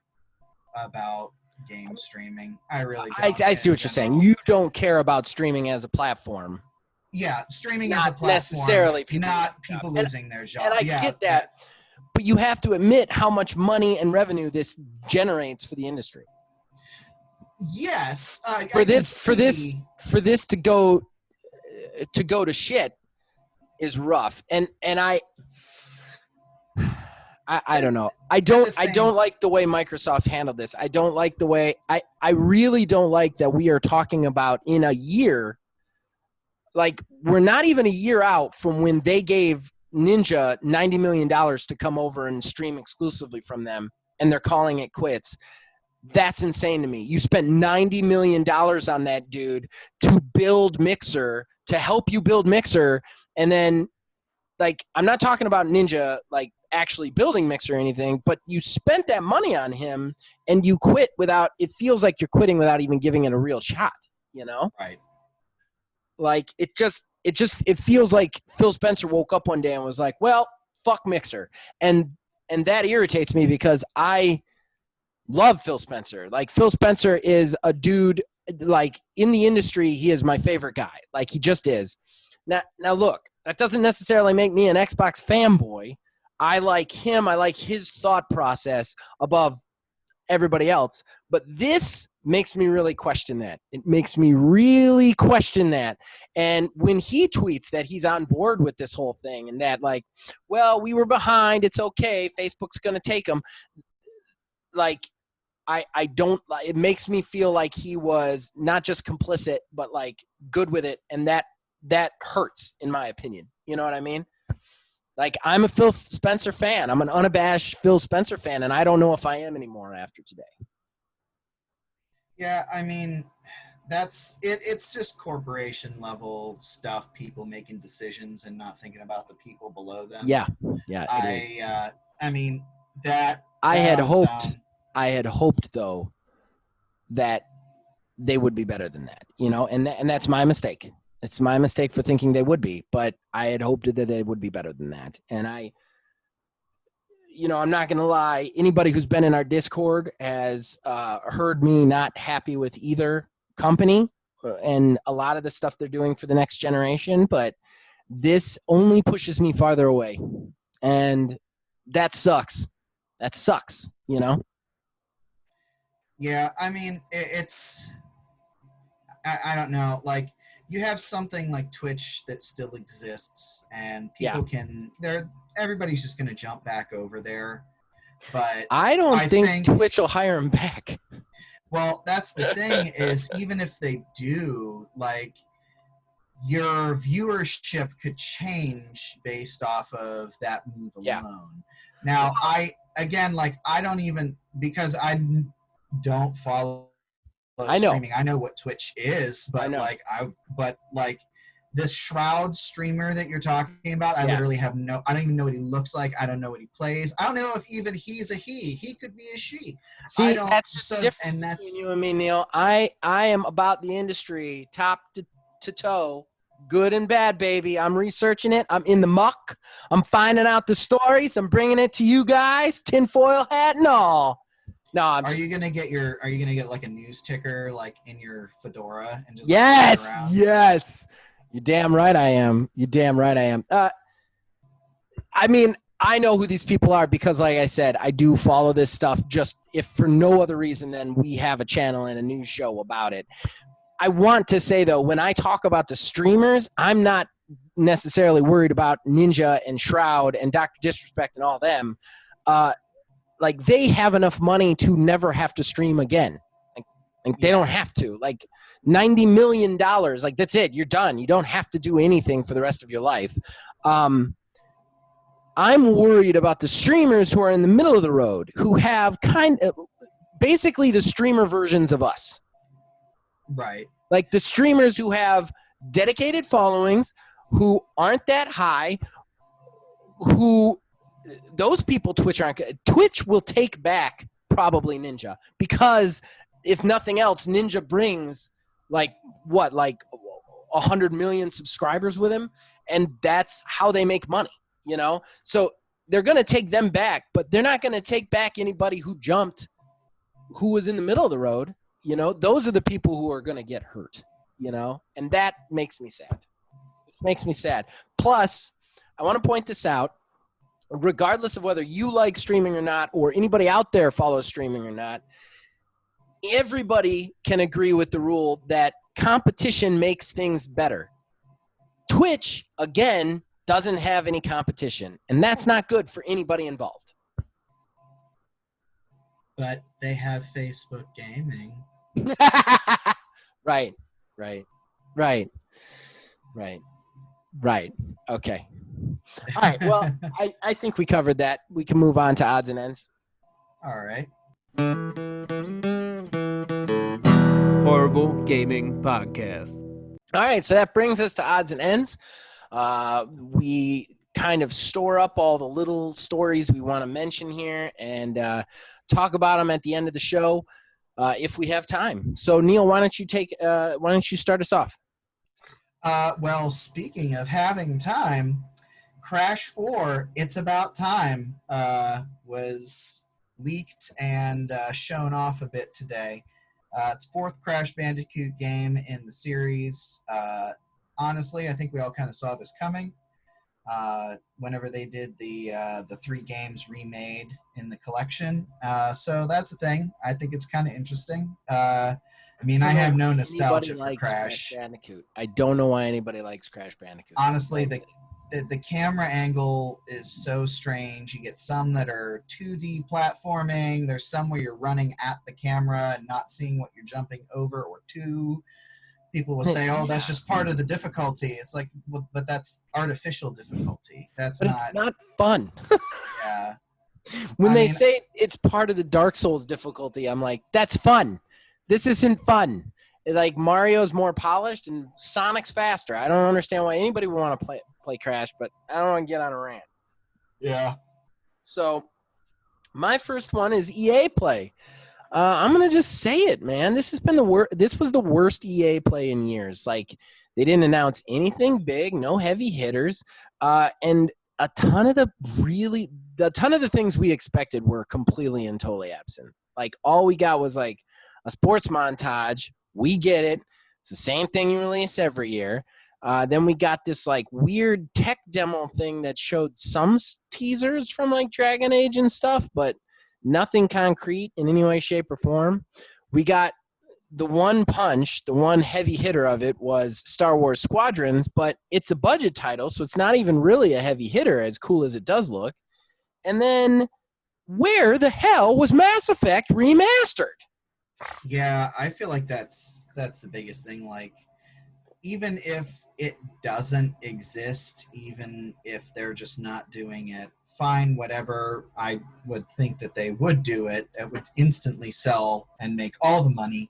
Speaker 1: about game streaming. I really don't.
Speaker 2: I see what you're saying. You don't care about streaming as a platform.
Speaker 1: Yeah, streaming
Speaker 2: not
Speaker 1: as a platform,
Speaker 2: necessarily people
Speaker 1: not people losing their job.
Speaker 2: And I get that, but you have to admit how much money and revenue this generates for the industry.
Speaker 1: Yes,
Speaker 2: for this to go to shit is rough, and I don't know. I don't like the way Microsoft handled this. I don't like the way I really don't like that we are talking about in a year. Like, we're not even a year out from when they gave Ninja $90 million to come over and stream exclusively from them, and they're calling it quits. That's insane to me. You spent $90 million on that dude to build Mixer, to help you build Mixer, and then, like, I'm not talking about Ninja, like, actually building Mixer or anything, but you spent that money on him and you quit without, it feels like you're quitting without even giving it a real shot, you know?
Speaker 1: Right.
Speaker 2: Like, it feels like Phil Spencer woke up one day and was like, well, fuck Mixer. And that irritates me because I love Phil Spencer. Like, Phil Spencer is a dude, like, in the industry, he is my favorite guy. Like, he just is. Now look, that doesn't necessarily make me an Xbox fanboy. I like him. I like his thought process above everybody else. But this makes me really question that. It makes me really question that. And when he tweets that he's on board with this whole thing and that, like, well, we were behind, it's okay, Facebook's going to take them. Like, I don't, it makes me feel like he was not just complicit, but like good with it. And that hurts, in my opinion. You know what I mean? Like, I'm a Phil Spencer fan. I'm an unabashed Phil Spencer fan, and I don't know if I am anymore after today.
Speaker 1: Yeah, I mean, that's it. It's just corporation level stuff. People making decisions and not thinking about the people below them.
Speaker 2: Yeah.
Speaker 1: I mean that.
Speaker 2: I had
Speaker 1: on its
Speaker 2: hoped.
Speaker 1: own-
Speaker 2: I had hoped, though, that they would be better than that. You know, and that's my mistake. It's my mistake for thinking they would be, but I had hoped that they would be better than that. And I'm not going to lie. Anybody who's been in our Discord has heard me not happy with either company and a lot of the stuff they're doing for the next generation, but this only pushes me farther away. And that sucks. That sucks, you know?
Speaker 1: Yeah, I mean, it's. I don't know. Like, you have something like Twitch that still exists, and people can. Everybody's just going to jump back over there. But
Speaker 2: I don't think Twitch will hire him back.
Speaker 1: Well, that's the thing is, even if they do, like, your viewership could change based off of that move alone.
Speaker 2: Yeah.
Speaker 1: Now, I don't even, because I don't follow streaming. I know what Twitch is, but this Shroud streamer that you're talking about, I literally have I don't even know what he looks like. I don't know what he plays. I don't know if even he's a he. He could be a she.
Speaker 2: See, that's just different between you and me, Neil. I am about the industry top to toe, good and bad, baby. I'm researching it. I'm in the muck. I'm finding out the stories. I'm bringing it to you guys, tinfoil hat and all. No,
Speaker 1: Are you gonna get like a news ticker like in your fedora and just
Speaker 2: yes. You're damn right I am. I mean, I know who these people are because, like I said, I do follow this stuff just if for no other reason than we have a channel and a news show about it. I want to say, though, when I talk about the streamers, I'm not necessarily worried about Ninja and Shroud and Dr. Disrespect and all them. Like, they have enough money to never have to stream again. Like they don't have to. Like, $90 million, like, that's it. You're done. You don't have to do anything for the rest of your life. I'm worried about the streamers who are in the middle of the road, who have basically the streamer versions of us.
Speaker 1: Right.
Speaker 2: Like the streamers who have dedicated followings, who aren't that high, those people Twitch will take back probably Ninja, because if nothing else, Ninja brings like 100 million subscribers with him, and that's how they make money, you know? So they're going to take them back, but they're not going to take back anybody who was in the middle of the road, you know? Those are the people who are going to get hurt, you know? And that makes me sad. It makes me sad. Plus, I want to point this out, regardless of whether you like streaming or not, or anybody out there follows streaming or not, everybody can agree with the rule that competition makes things better. Twitch, again, doesn't have any competition, and that's not good for anybody involved.
Speaker 1: But they have Facebook Gaming.
Speaker 2: Right. Okay. All right, well, I think we covered that. We can move on to odds and ends.
Speaker 1: All right.
Speaker 3: Horrible Gaming Podcast.
Speaker 2: All right, so that brings us to odds and ends. We kind of store up all the little stories we want to mention here and talk about them at the end of the show if we have time. So Neil, why don't you start us off?
Speaker 1: Well, speaking of having time, Crash 4, It's About Time, was leaked and shown off a bit today. It's fourth Crash Bandicoot game in the series. Honestly, I think we all kind of saw this coming. Whenever they did the 3 games remade in the collection, so that's a thing. I think it's kind of interesting. I have no nostalgia for Crash.
Speaker 2: Bandicoot. I don't know why anybody likes Crash Bandicoot.
Speaker 1: Honestly, the camera angle is so strange. You get some that are 2D platforming. There's some where you're running at the camera and not seeing what you're jumping over or to. People will say, "Oh, that's just part of the difficulty." It's like, well, but that's artificial difficulty. It's
Speaker 2: not fun.
Speaker 1: Yeah.
Speaker 2: When they say it's part of the Dark Souls difficulty, I'm like, that's fun. This isn't fun. Like, Mario's more polished and Sonic's faster. I don't understand why anybody would want to play Crash, but I don't want to get on a rant.
Speaker 1: Yeah.
Speaker 2: So my first one is EA Play. I'm gonna just say it, man. This has been This was the worst EA Play in years. Like, they didn't announce anything big, no heavy hitters, and a ton of the things we expected were completely and totally absent. Like, all we got was like a sports montage. We get it. It's the same thing you release every year. Then we got this like weird tech demo thing that showed some teasers from like Dragon Age and stuff, but nothing concrete in any way, shape, or form. We got the one heavy hitter of it was Star Wars Squadrons, but it's a budget title, so it's not even really a heavy hitter, as cool as it does look. And then, where the hell was Mass Effect Remastered?
Speaker 1: Yeah, I feel like that's the biggest thing. Like, even if it doesn't exist, even if they're just not doing it, fine, whatever. I would think that they would do it. It would instantly sell and make all the money.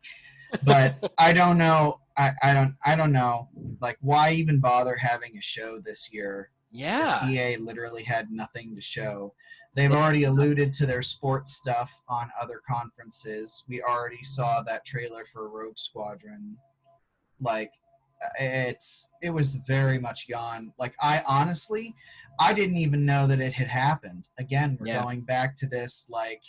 Speaker 1: But I don't know. I don't know. Like, why even bother having a show this year?
Speaker 2: Yeah.
Speaker 1: EA literally had nothing to show. They've already alluded to their sports stuff on other conferences. We already saw that trailer for Rogue Squadron. Like, it was very much gone. Like, I didn't even know that it had happened. Again, we're going back to this, like,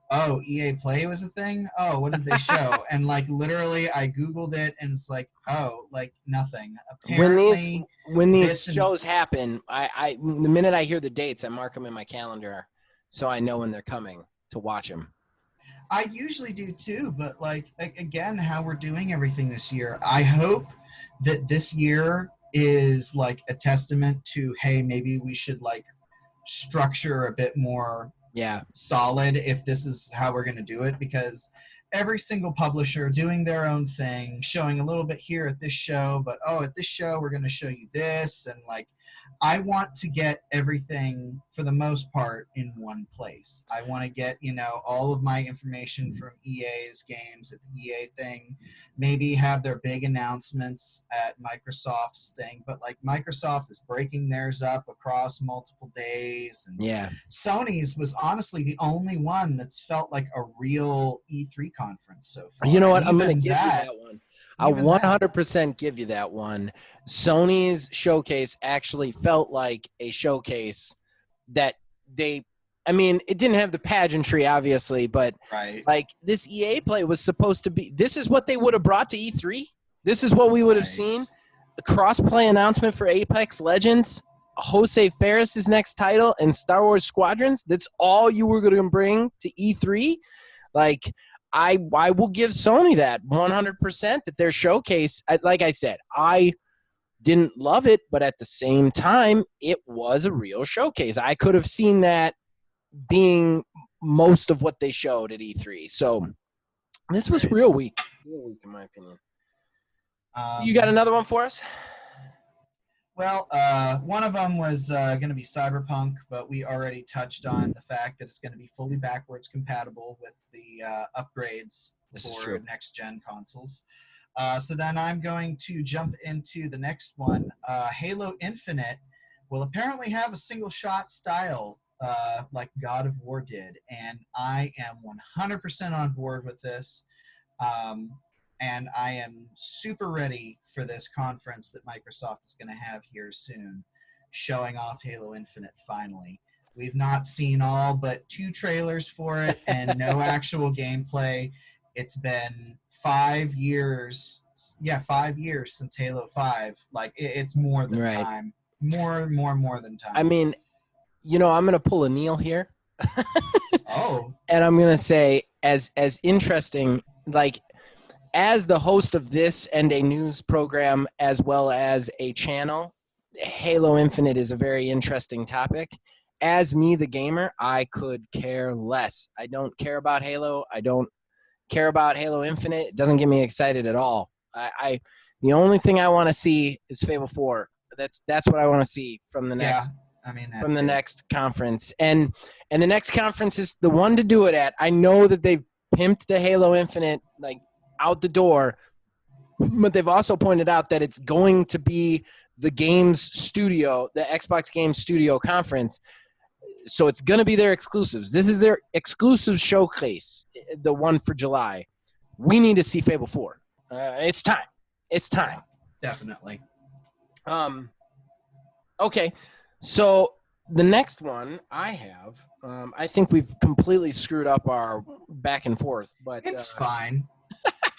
Speaker 1: oh, EA Play was a thing? Oh, what did they show? And, like, literally, I Googled it, and it's like, oh, like, nothing. Apparently,
Speaker 2: when these shows happen, the minute I hear the dates, I mark them in my calendar so I know when they're coming to watch them.
Speaker 1: I usually do, too, but, like, again, how we're doing everything this year, I hope that this year is like a testament to, hey, maybe we should like structure a bit more solid if this is how we're going to do it, because every single publisher doing their own thing, showing a little bit here at this show, but at this show we're going to show you this, and like, I want to get everything for the most part in one place. I want to get, all of my information from EA's games at the EA thing, maybe have their big announcements at Microsoft's thing, but like, Microsoft is breaking theirs up across multiple days, and Sony's was honestly the only one that's felt like a real E3 conference so far.
Speaker 2: You know what? I'm going to give you that one. I'll 100% give you that one. Sony's showcase actually felt like a showcase that it didn't have the pageantry, obviously, but like, this EA Play was supposed to be, this is what they would have brought to E3. This is what we would have seen. The cross-play announcement for Apex Legends, Jose Ferris' next title, and Star Wars Squadrons. That's all you were going to bring to E3? Like, I will give Sony that 100%, that their showcase, like I said, I didn't love it, but at the same time, it was a real showcase. I could have seen that being most of what they showed at E3. So this was real weak in my opinion. You got another one for us?
Speaker 1: Well, one of them was going to be Cyberpunk, but we already touched on the fact that it's going to be fully backwards compatible with the upgrades for next-gen consoles. So then I'm going to jump into the next one. Halo Infinite will apparently have a single shot style like God of War did, and I am 100% on board with this. And I am super ready for this conference that Microsoft is going to have here soon, showing off Halo Infinite finally. We've not seen all but 2 trailers for it and no actual gameplay. It's been 5 years. Yeah, 5 years since Halo 5. Like, it's more than
Speaker 2: Right.
Speaker 1: time. More than time.
Speaker 2: I mean, I'm going to pull a Neil here.
Speaker 1: Oh.
Speaker 2: And I'm going to say, as interesting, like, as the host of this and a news program as well as a channel, Halo Infinite is a very interesting topic. As me, the gamer, I could care less. I don't care about Halo. I don't care about Halo Infinite. It doesn't get me excited at all. The only thing I want to see is Fable 4. That's what I want to see from the next.
Speaker 1: Yeah, I mean
Speaker 2: from the next conference, and the next conference is the one to do it at. I know that they've pimped the Halo Infinite like out the door, but they've also pointed out that it's going to be the games studio, the Xbox Games Studio conference. So it's going to be their exclusives. This is their exclusive showcase, the one for July. We need to see Fable 4. It's time. It's time.
Speaker 1: Yeah, definitely.
Speaker 2: Okay, so the next one I have, I think we've completely screwed up our back and forth, but
Speaker 1: it's fine.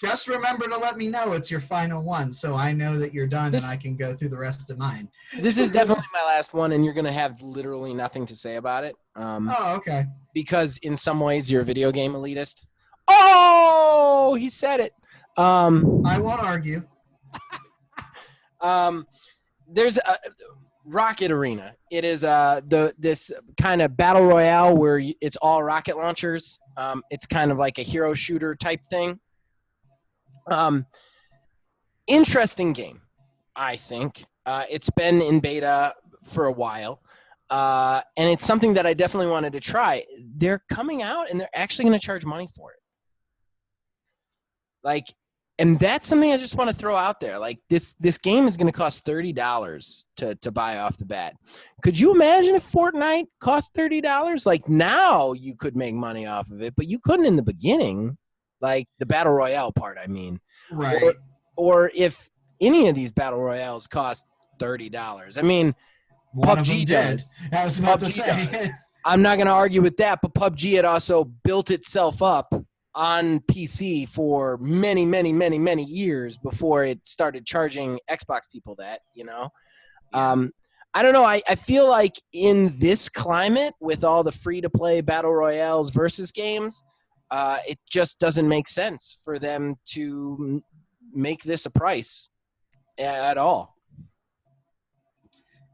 Speaker 1: Just remember to let me know it's your final one, so I know that you're done and I can go through the rest of mine.
Speaker 2: This is definitely my last one, and you're going to have literally nothing to say about it.
Speaker 1: Oh, okay.
Speaker 2: Because in some ways you're a video game elitist. Oh, he said it.
Speaker 1: I won't argue.
Speaker 2: There's a Rocket Arena. It is this kind of battle royale where it's all rocket launchers. It's kind of like a hero shooter type thing. Interesting game, I think. It's been in beta for a while, and it's something that I definitely wanted to try. They're coming out, and they're actually going to charge money for it. Like, and that's something I just want to throw out there. Like, this game is going to cost $30 to buy off the bat. Could you imagine if Fortnite cost $30? Like, now you could make money off of it, but you couldn't in the beginning. Like, the Battle Royale part, I mean.
Speaker 1: Right.
Speaker 2: Or if any of these Battle Royales cost $30. I mean,
Speaker 1: One
Speaker 2: PUBG does.
Speaker 1: I was about to
Speaker 2: PUBG
Speaker 1: say.
Speaker 2: does. I'm not going to argue with that, but PUBG had also built itself up on PC for many, many, many, many years before it started charging Xbox people that,
Speaker 1: Yeah.
Speaker 2: I don't know. I feel like in this climate with all the free-to-play Battle Royales versus games, it just doesn't make sense for them to make this a price at all.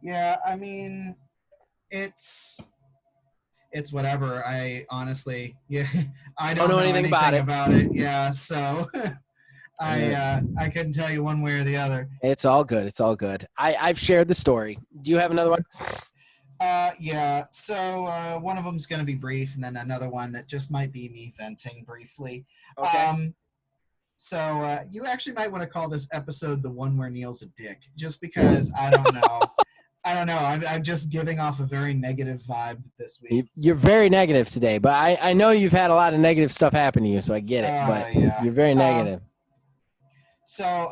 Speaker 1: Yeah, I mean, it's whatever. I honestly, I don't know anything about it. Yeah, so I couldn't tell you one way or the other.
Speaker 2: It's all good. It's all good. I've shared the story. Do you have another one?
Speaker 1: Yeah. So one of them's going to be brief, and then another one that just might be me venting briefly.
Speaker 2: Okay.
Speaker 1: So you actually might want to call this episode the one where Neil's a dick, just because I don't know. I don't know. I'm just giving off a very negative vibe this week.
Speaker 2: You're very negative today, but I know you've had a lot of negative stuff happen to you, so I get it. But
Speaker 1: yeah.
Speaker 2: You're very negative.
Speaker 1: So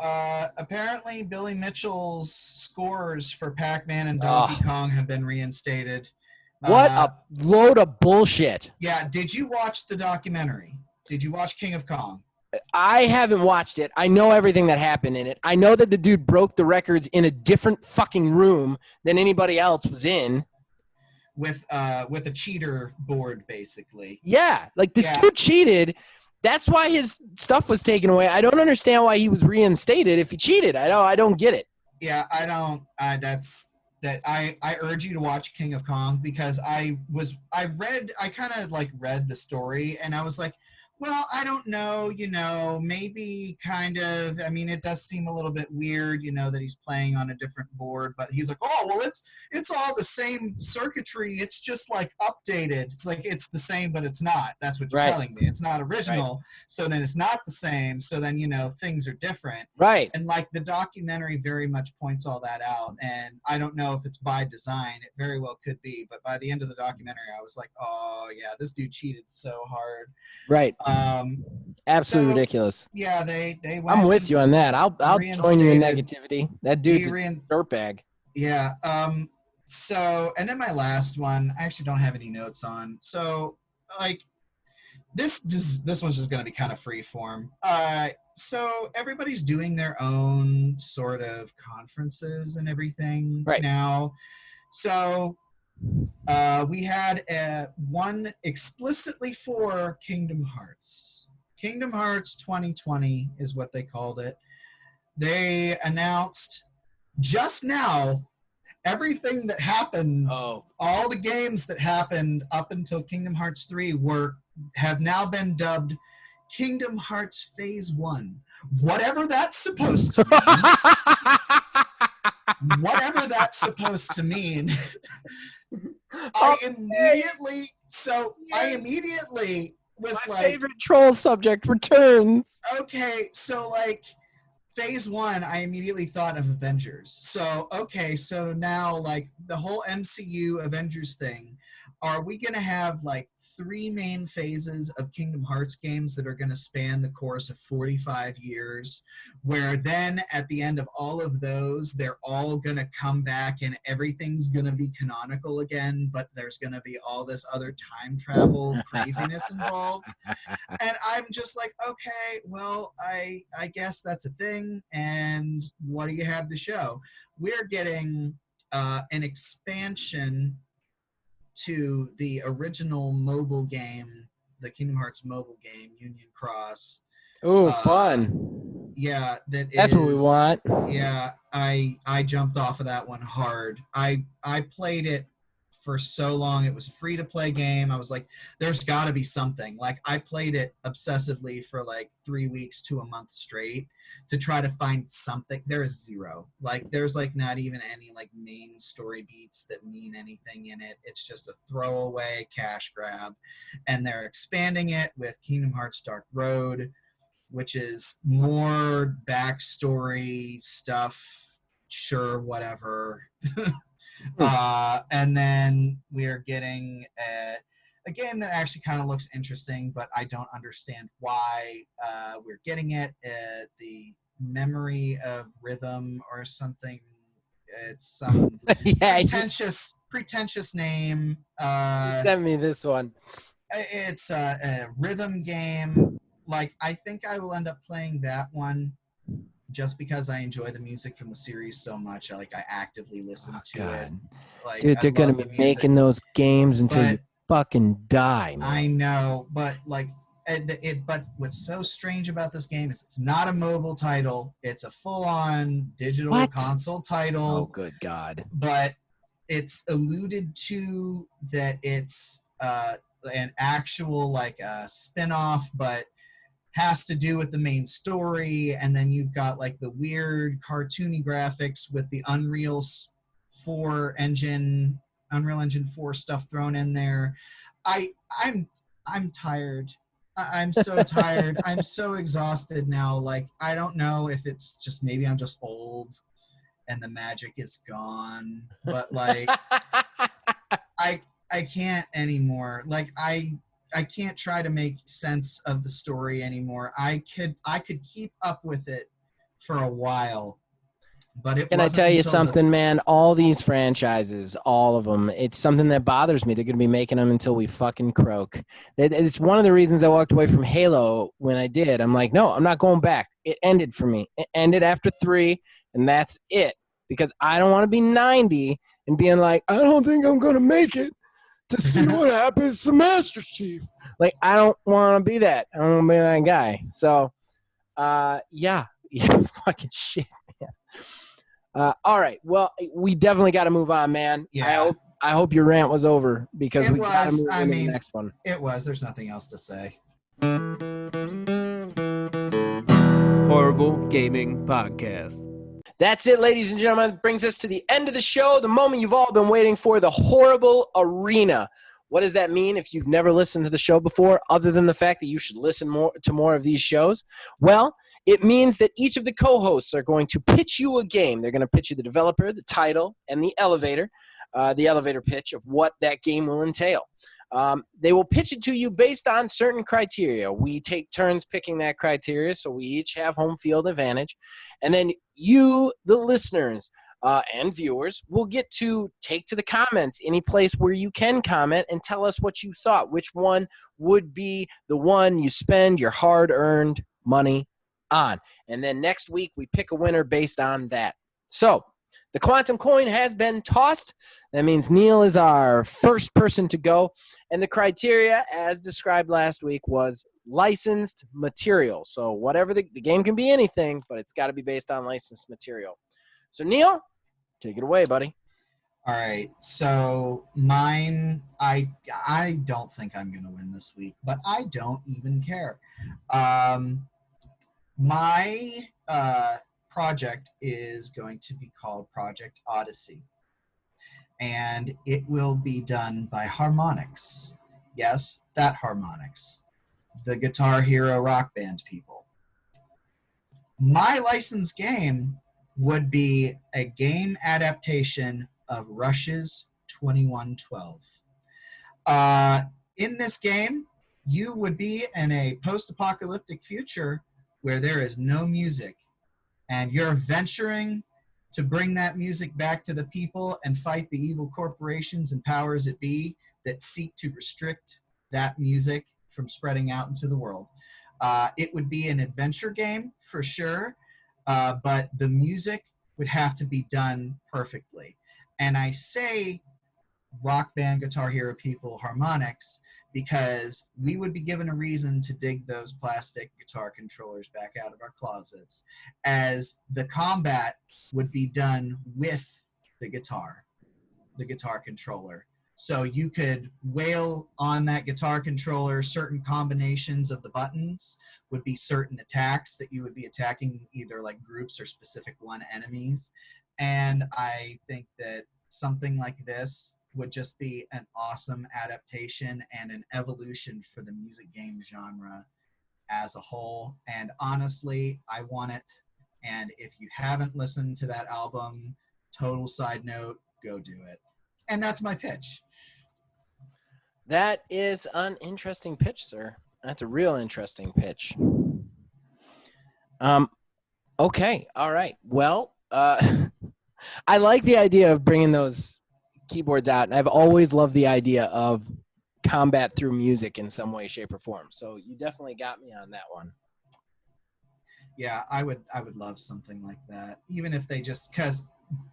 Speaker 1: apparently Billy Mitchell's scores for Pac-Man and Donkey Kong have been reinstated.
Speaker 2: What a load of bullshit.
Speaker 1: Yeah. Did you watch the documentary? Did you watch King of Kong?
Speaker 2: I haven't watched it. I know everything that happened in it. I know that the dude broke the records in a different fucking room than anybody else was in.
Speaker 1: With a cheater board, basically.
Speaker 2: Yeah, like this dude cheated. That's why his stuff was taken away. I don't understand why he was reinstated if he cheated. I don't get it.
Speaker 1: Yeah, I don't. I urge you to watch King of Kong because I kind of like read the story and I was like, Well, I don't know, maybe kind of. I mean, it does seem a little bit weird, that he's playing on a different board, but he's like, "Oh, well, it's all the same circuitry. It's just like updated. It's like it's the same, but it's not." That's what you're
Speaker 2: Right.
Speaker 1: telling me. It's not
Speaker 2: Right.
Speaker 1: original, so then it's not the same. So then, things are different.
Speaker 2: Right.
Speaker 1: And like the documentary very much points all that out, and I don't know if it's by design. It very well could be, but by the end of the documentary, I was like, "Oh, yeah, this dude cheated so hard."
Speaker 2: Right.
Speaker 1: Um,
Speaker 2: Absolutely
Speaker 1: so
Speaker 2: ridiculous.
Speaker 1: yeah, they went.
Speaker 2: I'm with you on that. I'll join you in
Speaker 1: reinstated-
Speaker 2: negativity. That
Speaker 1: he
Speaker 2: dude's a
Speaker 1: rein-
Speaker 2: dirtbag.
Speaker 1: Yeah. So and then my last one, I actually don't have any notes on. So like this one's just gonna be kind of free form. So everybody's doing their own sort of conferences and everything
Speaker 2: Right.
Speaker 1: now. So we had one explicitly for Kingdom Hearts. Kingdom Hearts 2020 is what they called it. They announced just now everything that happened, all the games that happened up until Kingdom Hearts 3 have now been dubbed Kingdom Hearts Phase 1. Whatever that's supposed to mean. Whatever that's supposed to mean. I immediately was
Speaker 2: My
Speaker 1: like,
Speaker 2: favorite troll subject returns.
Speaker 1: okay, so like phase 1, I immediately thought of Avengers. So okay, so now like the whole MCU Avengers thing, are we gonna have like 3 main phases of Kingdom Hearts games that are going to span the course of 45 years, where then at the end of all of those, they're all going to come back and everything's going to be canonical again, but there's going to be all this other time travel craziness involved. And I'm just like, okay, well, I guess that's a thing. And what do you have to show? We're getting an expansion to the original mobile game, the Kingdom Hearts mobile game, Union Cross.
Speaker 2: Oh, fun.
Speaker 1: Yeah,
Speaker 2: that's what we want.
Speaker 1: Yeah, I jumped off of that one hard. I played it for so long. It was a free to play game. I was like, there's got to be something. Like I played it obsessively for like 3 weeks to a month straight to try to find something. There is zero. Like there's like not even any like main story beats that mean anything in it. It's just a throwaway cash grab. And they're expanding it with Kingdom Hearts Dark Road, which is more backstory stuff. Sure, whatever. And then we are getting a game that actually kind of looks interesting, but I don't understand why we're getting it. The Memory of Rhythm or something. It's some pretentious name.
Speaker 2: You sent me this one.
Speaker 1: It's a rhythm game. Like I think I will end up playing that one just because I enjoy the music from the series so much. I actively listen to it. Like,
Speaker 2: dude, they're gonna be making those games until you fucking die, man.
Speaker 1: I know, but like but what's so strange about this game is it's not a mobile title. It's a full-on digital console title.
Speaker 2: Oh, good God.
Speaker 1: But it's alluded to that it's an actual like spin-off, but has to do with the main story, and then you've got like the weird cartoony graphics with the Unreal Engine 4 stuff thrown in there. I'm tired. I'm so tired. I'm so exhausted now. Like I don't know if it's just maybe I'm just old and the magic is gone, but like I can't anymore. Like I can't try to make sense of the story anymore. I could keep up with it for a while, but it.
Speaker 2: Can I tell you something, man? All these franchises, all of them, it's something that bothers me. They're going to be making them until we fucking croak. It's one of the reasons I walked away from Halo when I did. I'm like, no, I'm not going back. It ended for me. It ended after 3, and that's it. Because I don't want to be 90 and being like, I don't think I'm going to make it to see what happens to Master Chief. Like, I don't want to be that. I don't want to be that guy. So, yeah, fucking shit, man. All right. Well, we definitely got to move on, man.
Speaker 1: Yeah.
Speaker 2: I hope your rant was over because we got to move on to the next one.
Speaker 1: It was. There's nothing else to say.
Speaker 3: Horrible Gaming Podcast.
Speaker 2: That's it, ladies and gentlemen. It brings us to the end of the show, the moment you've all been waiting for, the horrible arena. What does that mean if you've never listened to the show before, other than the fact that you should listen to more of these shows? Well, it means that each of the co-hosts are going to pitch you a game. They're going to pitch you the developer, the title, and the elevator pitch of what that game will entail. They will pitch it to you based on certain criteria. We take turns picking that criteria, so we each have home field advantage. And then you, the listeners and viewers, will get to take to the comments, any place where you can comment, and tell us what you thought, which one would be the one you spend your hard-earned money on. And then next week, we pick a winner based on that. So the quantum coin has been tossed. That means Neil is our first person to go. And the criteria, as described last week, was licensed material. So whatever the game can be anything, but it's got to be based on licensed material. So Neil, take it away, buddy.
Speaker 1: All right. So mine, I don't think I'm going to win this week, but I don't even care. My project is going to be called Project Odyssey, and it will be done by Harmonix. Yes, that Harmonix, the Guitar Hero rock band people. My licensed game would be a game adaptation of Rush's 2112. In this game, you would be in a post-apocalyptic future where there is no music, and you're venturing to bring that music back to the people and fight the evil corporations and powers that be that seek to restrict that music from spreading out into the world. It would be an adventure game for sure, but the music would have to be done perfectly. And I say rock band Guitar Hero people, Harmonix, because we would be given a reason to dig those plastic guitar controllers back out of our closets, as the combat would be done with the guitar controller. So you could wail on that guitar controller. Certain combinations of the buttons would be certain attacks that you would be attacking, either like groups or specific one enemies. And I think that something like this would just be an awesome adaptation and an evolution for the music game genre as a whole. And honestly, I want it. And if you haven't listened to that album, total side note, go do it. And that's my pitch.
Speaker 2: That is an interesting pitch, sir. That's a real interesting pitch. Okay. All right. Well, I like the idea of bringing those keyboards out, and I've always loved the idea of combat through music in some way, shape, or form. So you definitely got me on that one.
Speaker 1: Yeah, I would love something like that. Even if they just, because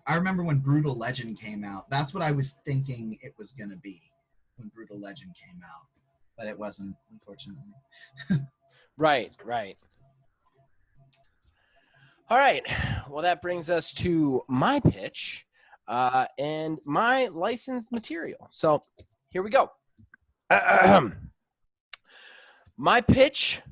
Speaker 1: I remember when Brutal Legend came out, that's what I was thinking it was going to be when Brutal Legend came out, but it wasn't, unfortunately.
Speaker 2: Right. All right. Well, that brings us to my pitch and my licensed material. So here we go. My pitch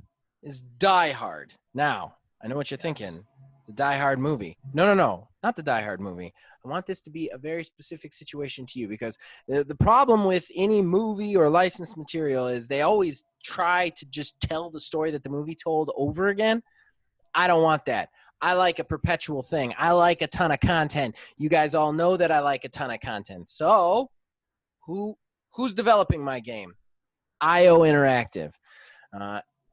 Speaker 2: is Die Hard. Now, I know what you're thinking. The Die Hard movie. No, not the Die Hard movie. I want this to be a very specific situation to you, because the problem with any movie or licensed material is they always try to just tell the story that the movie told over again. I don't want that. I like a perpetual thing. I like a ton of content. You guys all know that I like a ton of content. So who's developing my game? IO Interactive.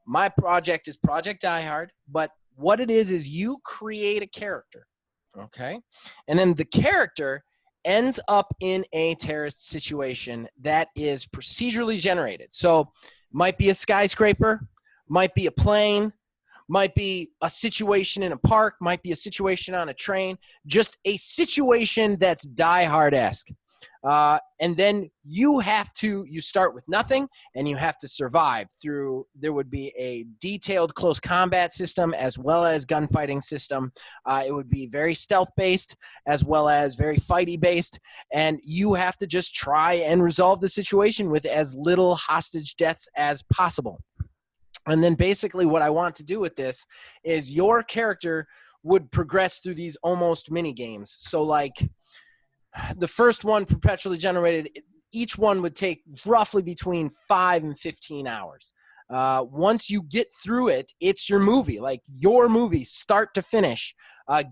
Speaker 2: My project is Project Die Hard, but what it is you create a character, okay? And then the character ends up in a terrorist situation that is procedurally generated. So might be a skyscraper, might be a plane, might be a situation in a park, might be a situation on a train, just a situation that's Die Hard-esque. And then you start with nothing, and you have to survive through, there would be a detailed close combat system as well as gunfighting system. It would be very stealth-based as well as very fighty-based, and you have to just try and resolve the situation with as little hostage deaths as possible. And then basically what I want to do with this is your character would progress through these almost mini games. So like the first one, perpetually generated, each one would take roughly between 5 and 15 hours. Once you get through it, it's your movie, like your movie, start to finish.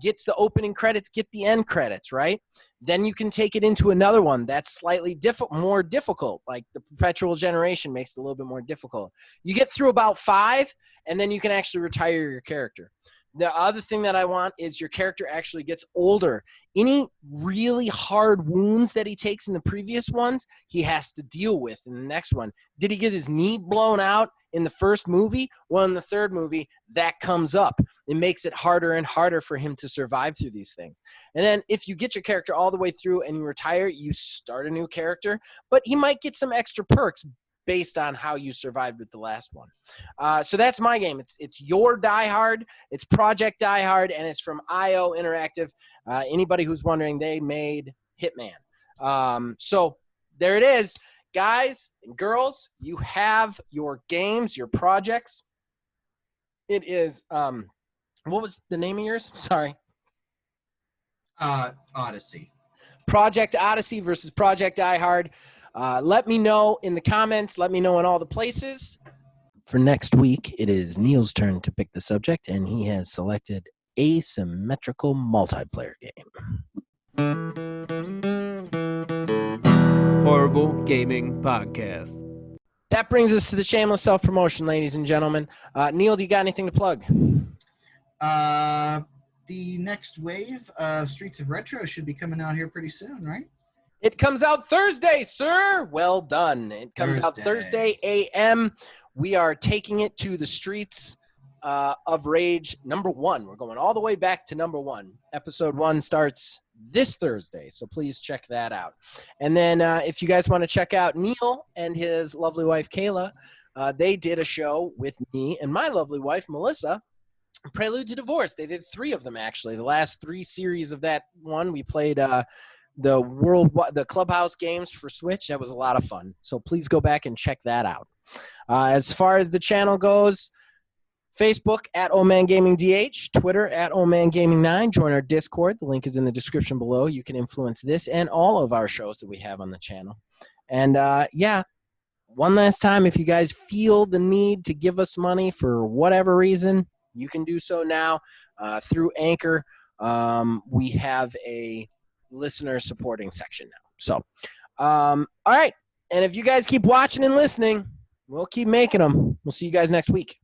Speaker 2: Gets the opening credits, get the end credits, right? Then you can take it into another one that's slightly more difficult, like the perpetual generation makes it a little bit more difficult. You get through about 5, and then you can actually retire your character. The other thing that I want is your character actually gets older. Any really hard wounds that he takes in the previous ones, he has to deal with in the next one. Did he get his knee blown out in the first movie? Well, in the third movie, that comes up. It makes it harder and harder for him to survive through these things. And then if you get your character all the way through and you retire, you start a new character, but he might get some extra perks based on how you survived with the last one. So that's my game. It's your Die Hard. It's Project Die Hard, and it's from IO Interactive. Anybody who's wondering, they made Hitman. So there it is. Guys and girls, you have your games, your projects. It is, what was the name of yours? Sorry.
Speaker 1: Odyssey.
Speaker 2: Project Odyssey versus Project Die Hard. Let me know in the comments. Let me know in all the places. For next week, it is Neil's turn to pick the subject, and he has selected asymmetrical multiplayer game.
Speaker 3: Horrible Gaming Podcast.
Speaker 2: That brings us to the shameless self-promotion, ladies and gentlemen. Neil, do you got anything to plug?
Speaker 1: The next wave of Streets of Retro should be coming out here pretty soon, right?
Speaker 2: It comes out Thursday, sir. Well done. It comes out Thursday a.m. We are taking it to the streets of Rage #1. We're going all the way back to #1. Episode 1 starts this Thursday, so please check that out. And then if you guys want to check out Neil and his lovely wife, Kayla, they did a show with me and my lovely wife, Melissa, Prelude to Divorce. They did 3 of them, actually. The last 3 series of that one, we played the Clubhouse games for Switch. That was a lot of fun. So please go back and check that out. As far as the channel goes, Facebook at OldManGamingDH, Twitter at OldManGaming9. Join our Discord. The link is in the description below. You can influence this and all of our shows that we have on the channel. And yeah, one last time, if you guys feel the need to give us money for whatever reason, you can do so now through Anchor. We have a listener supporting section now. So, all right. And if you guys keep watching and listening, we'll keep making them. We'll see you guys next week.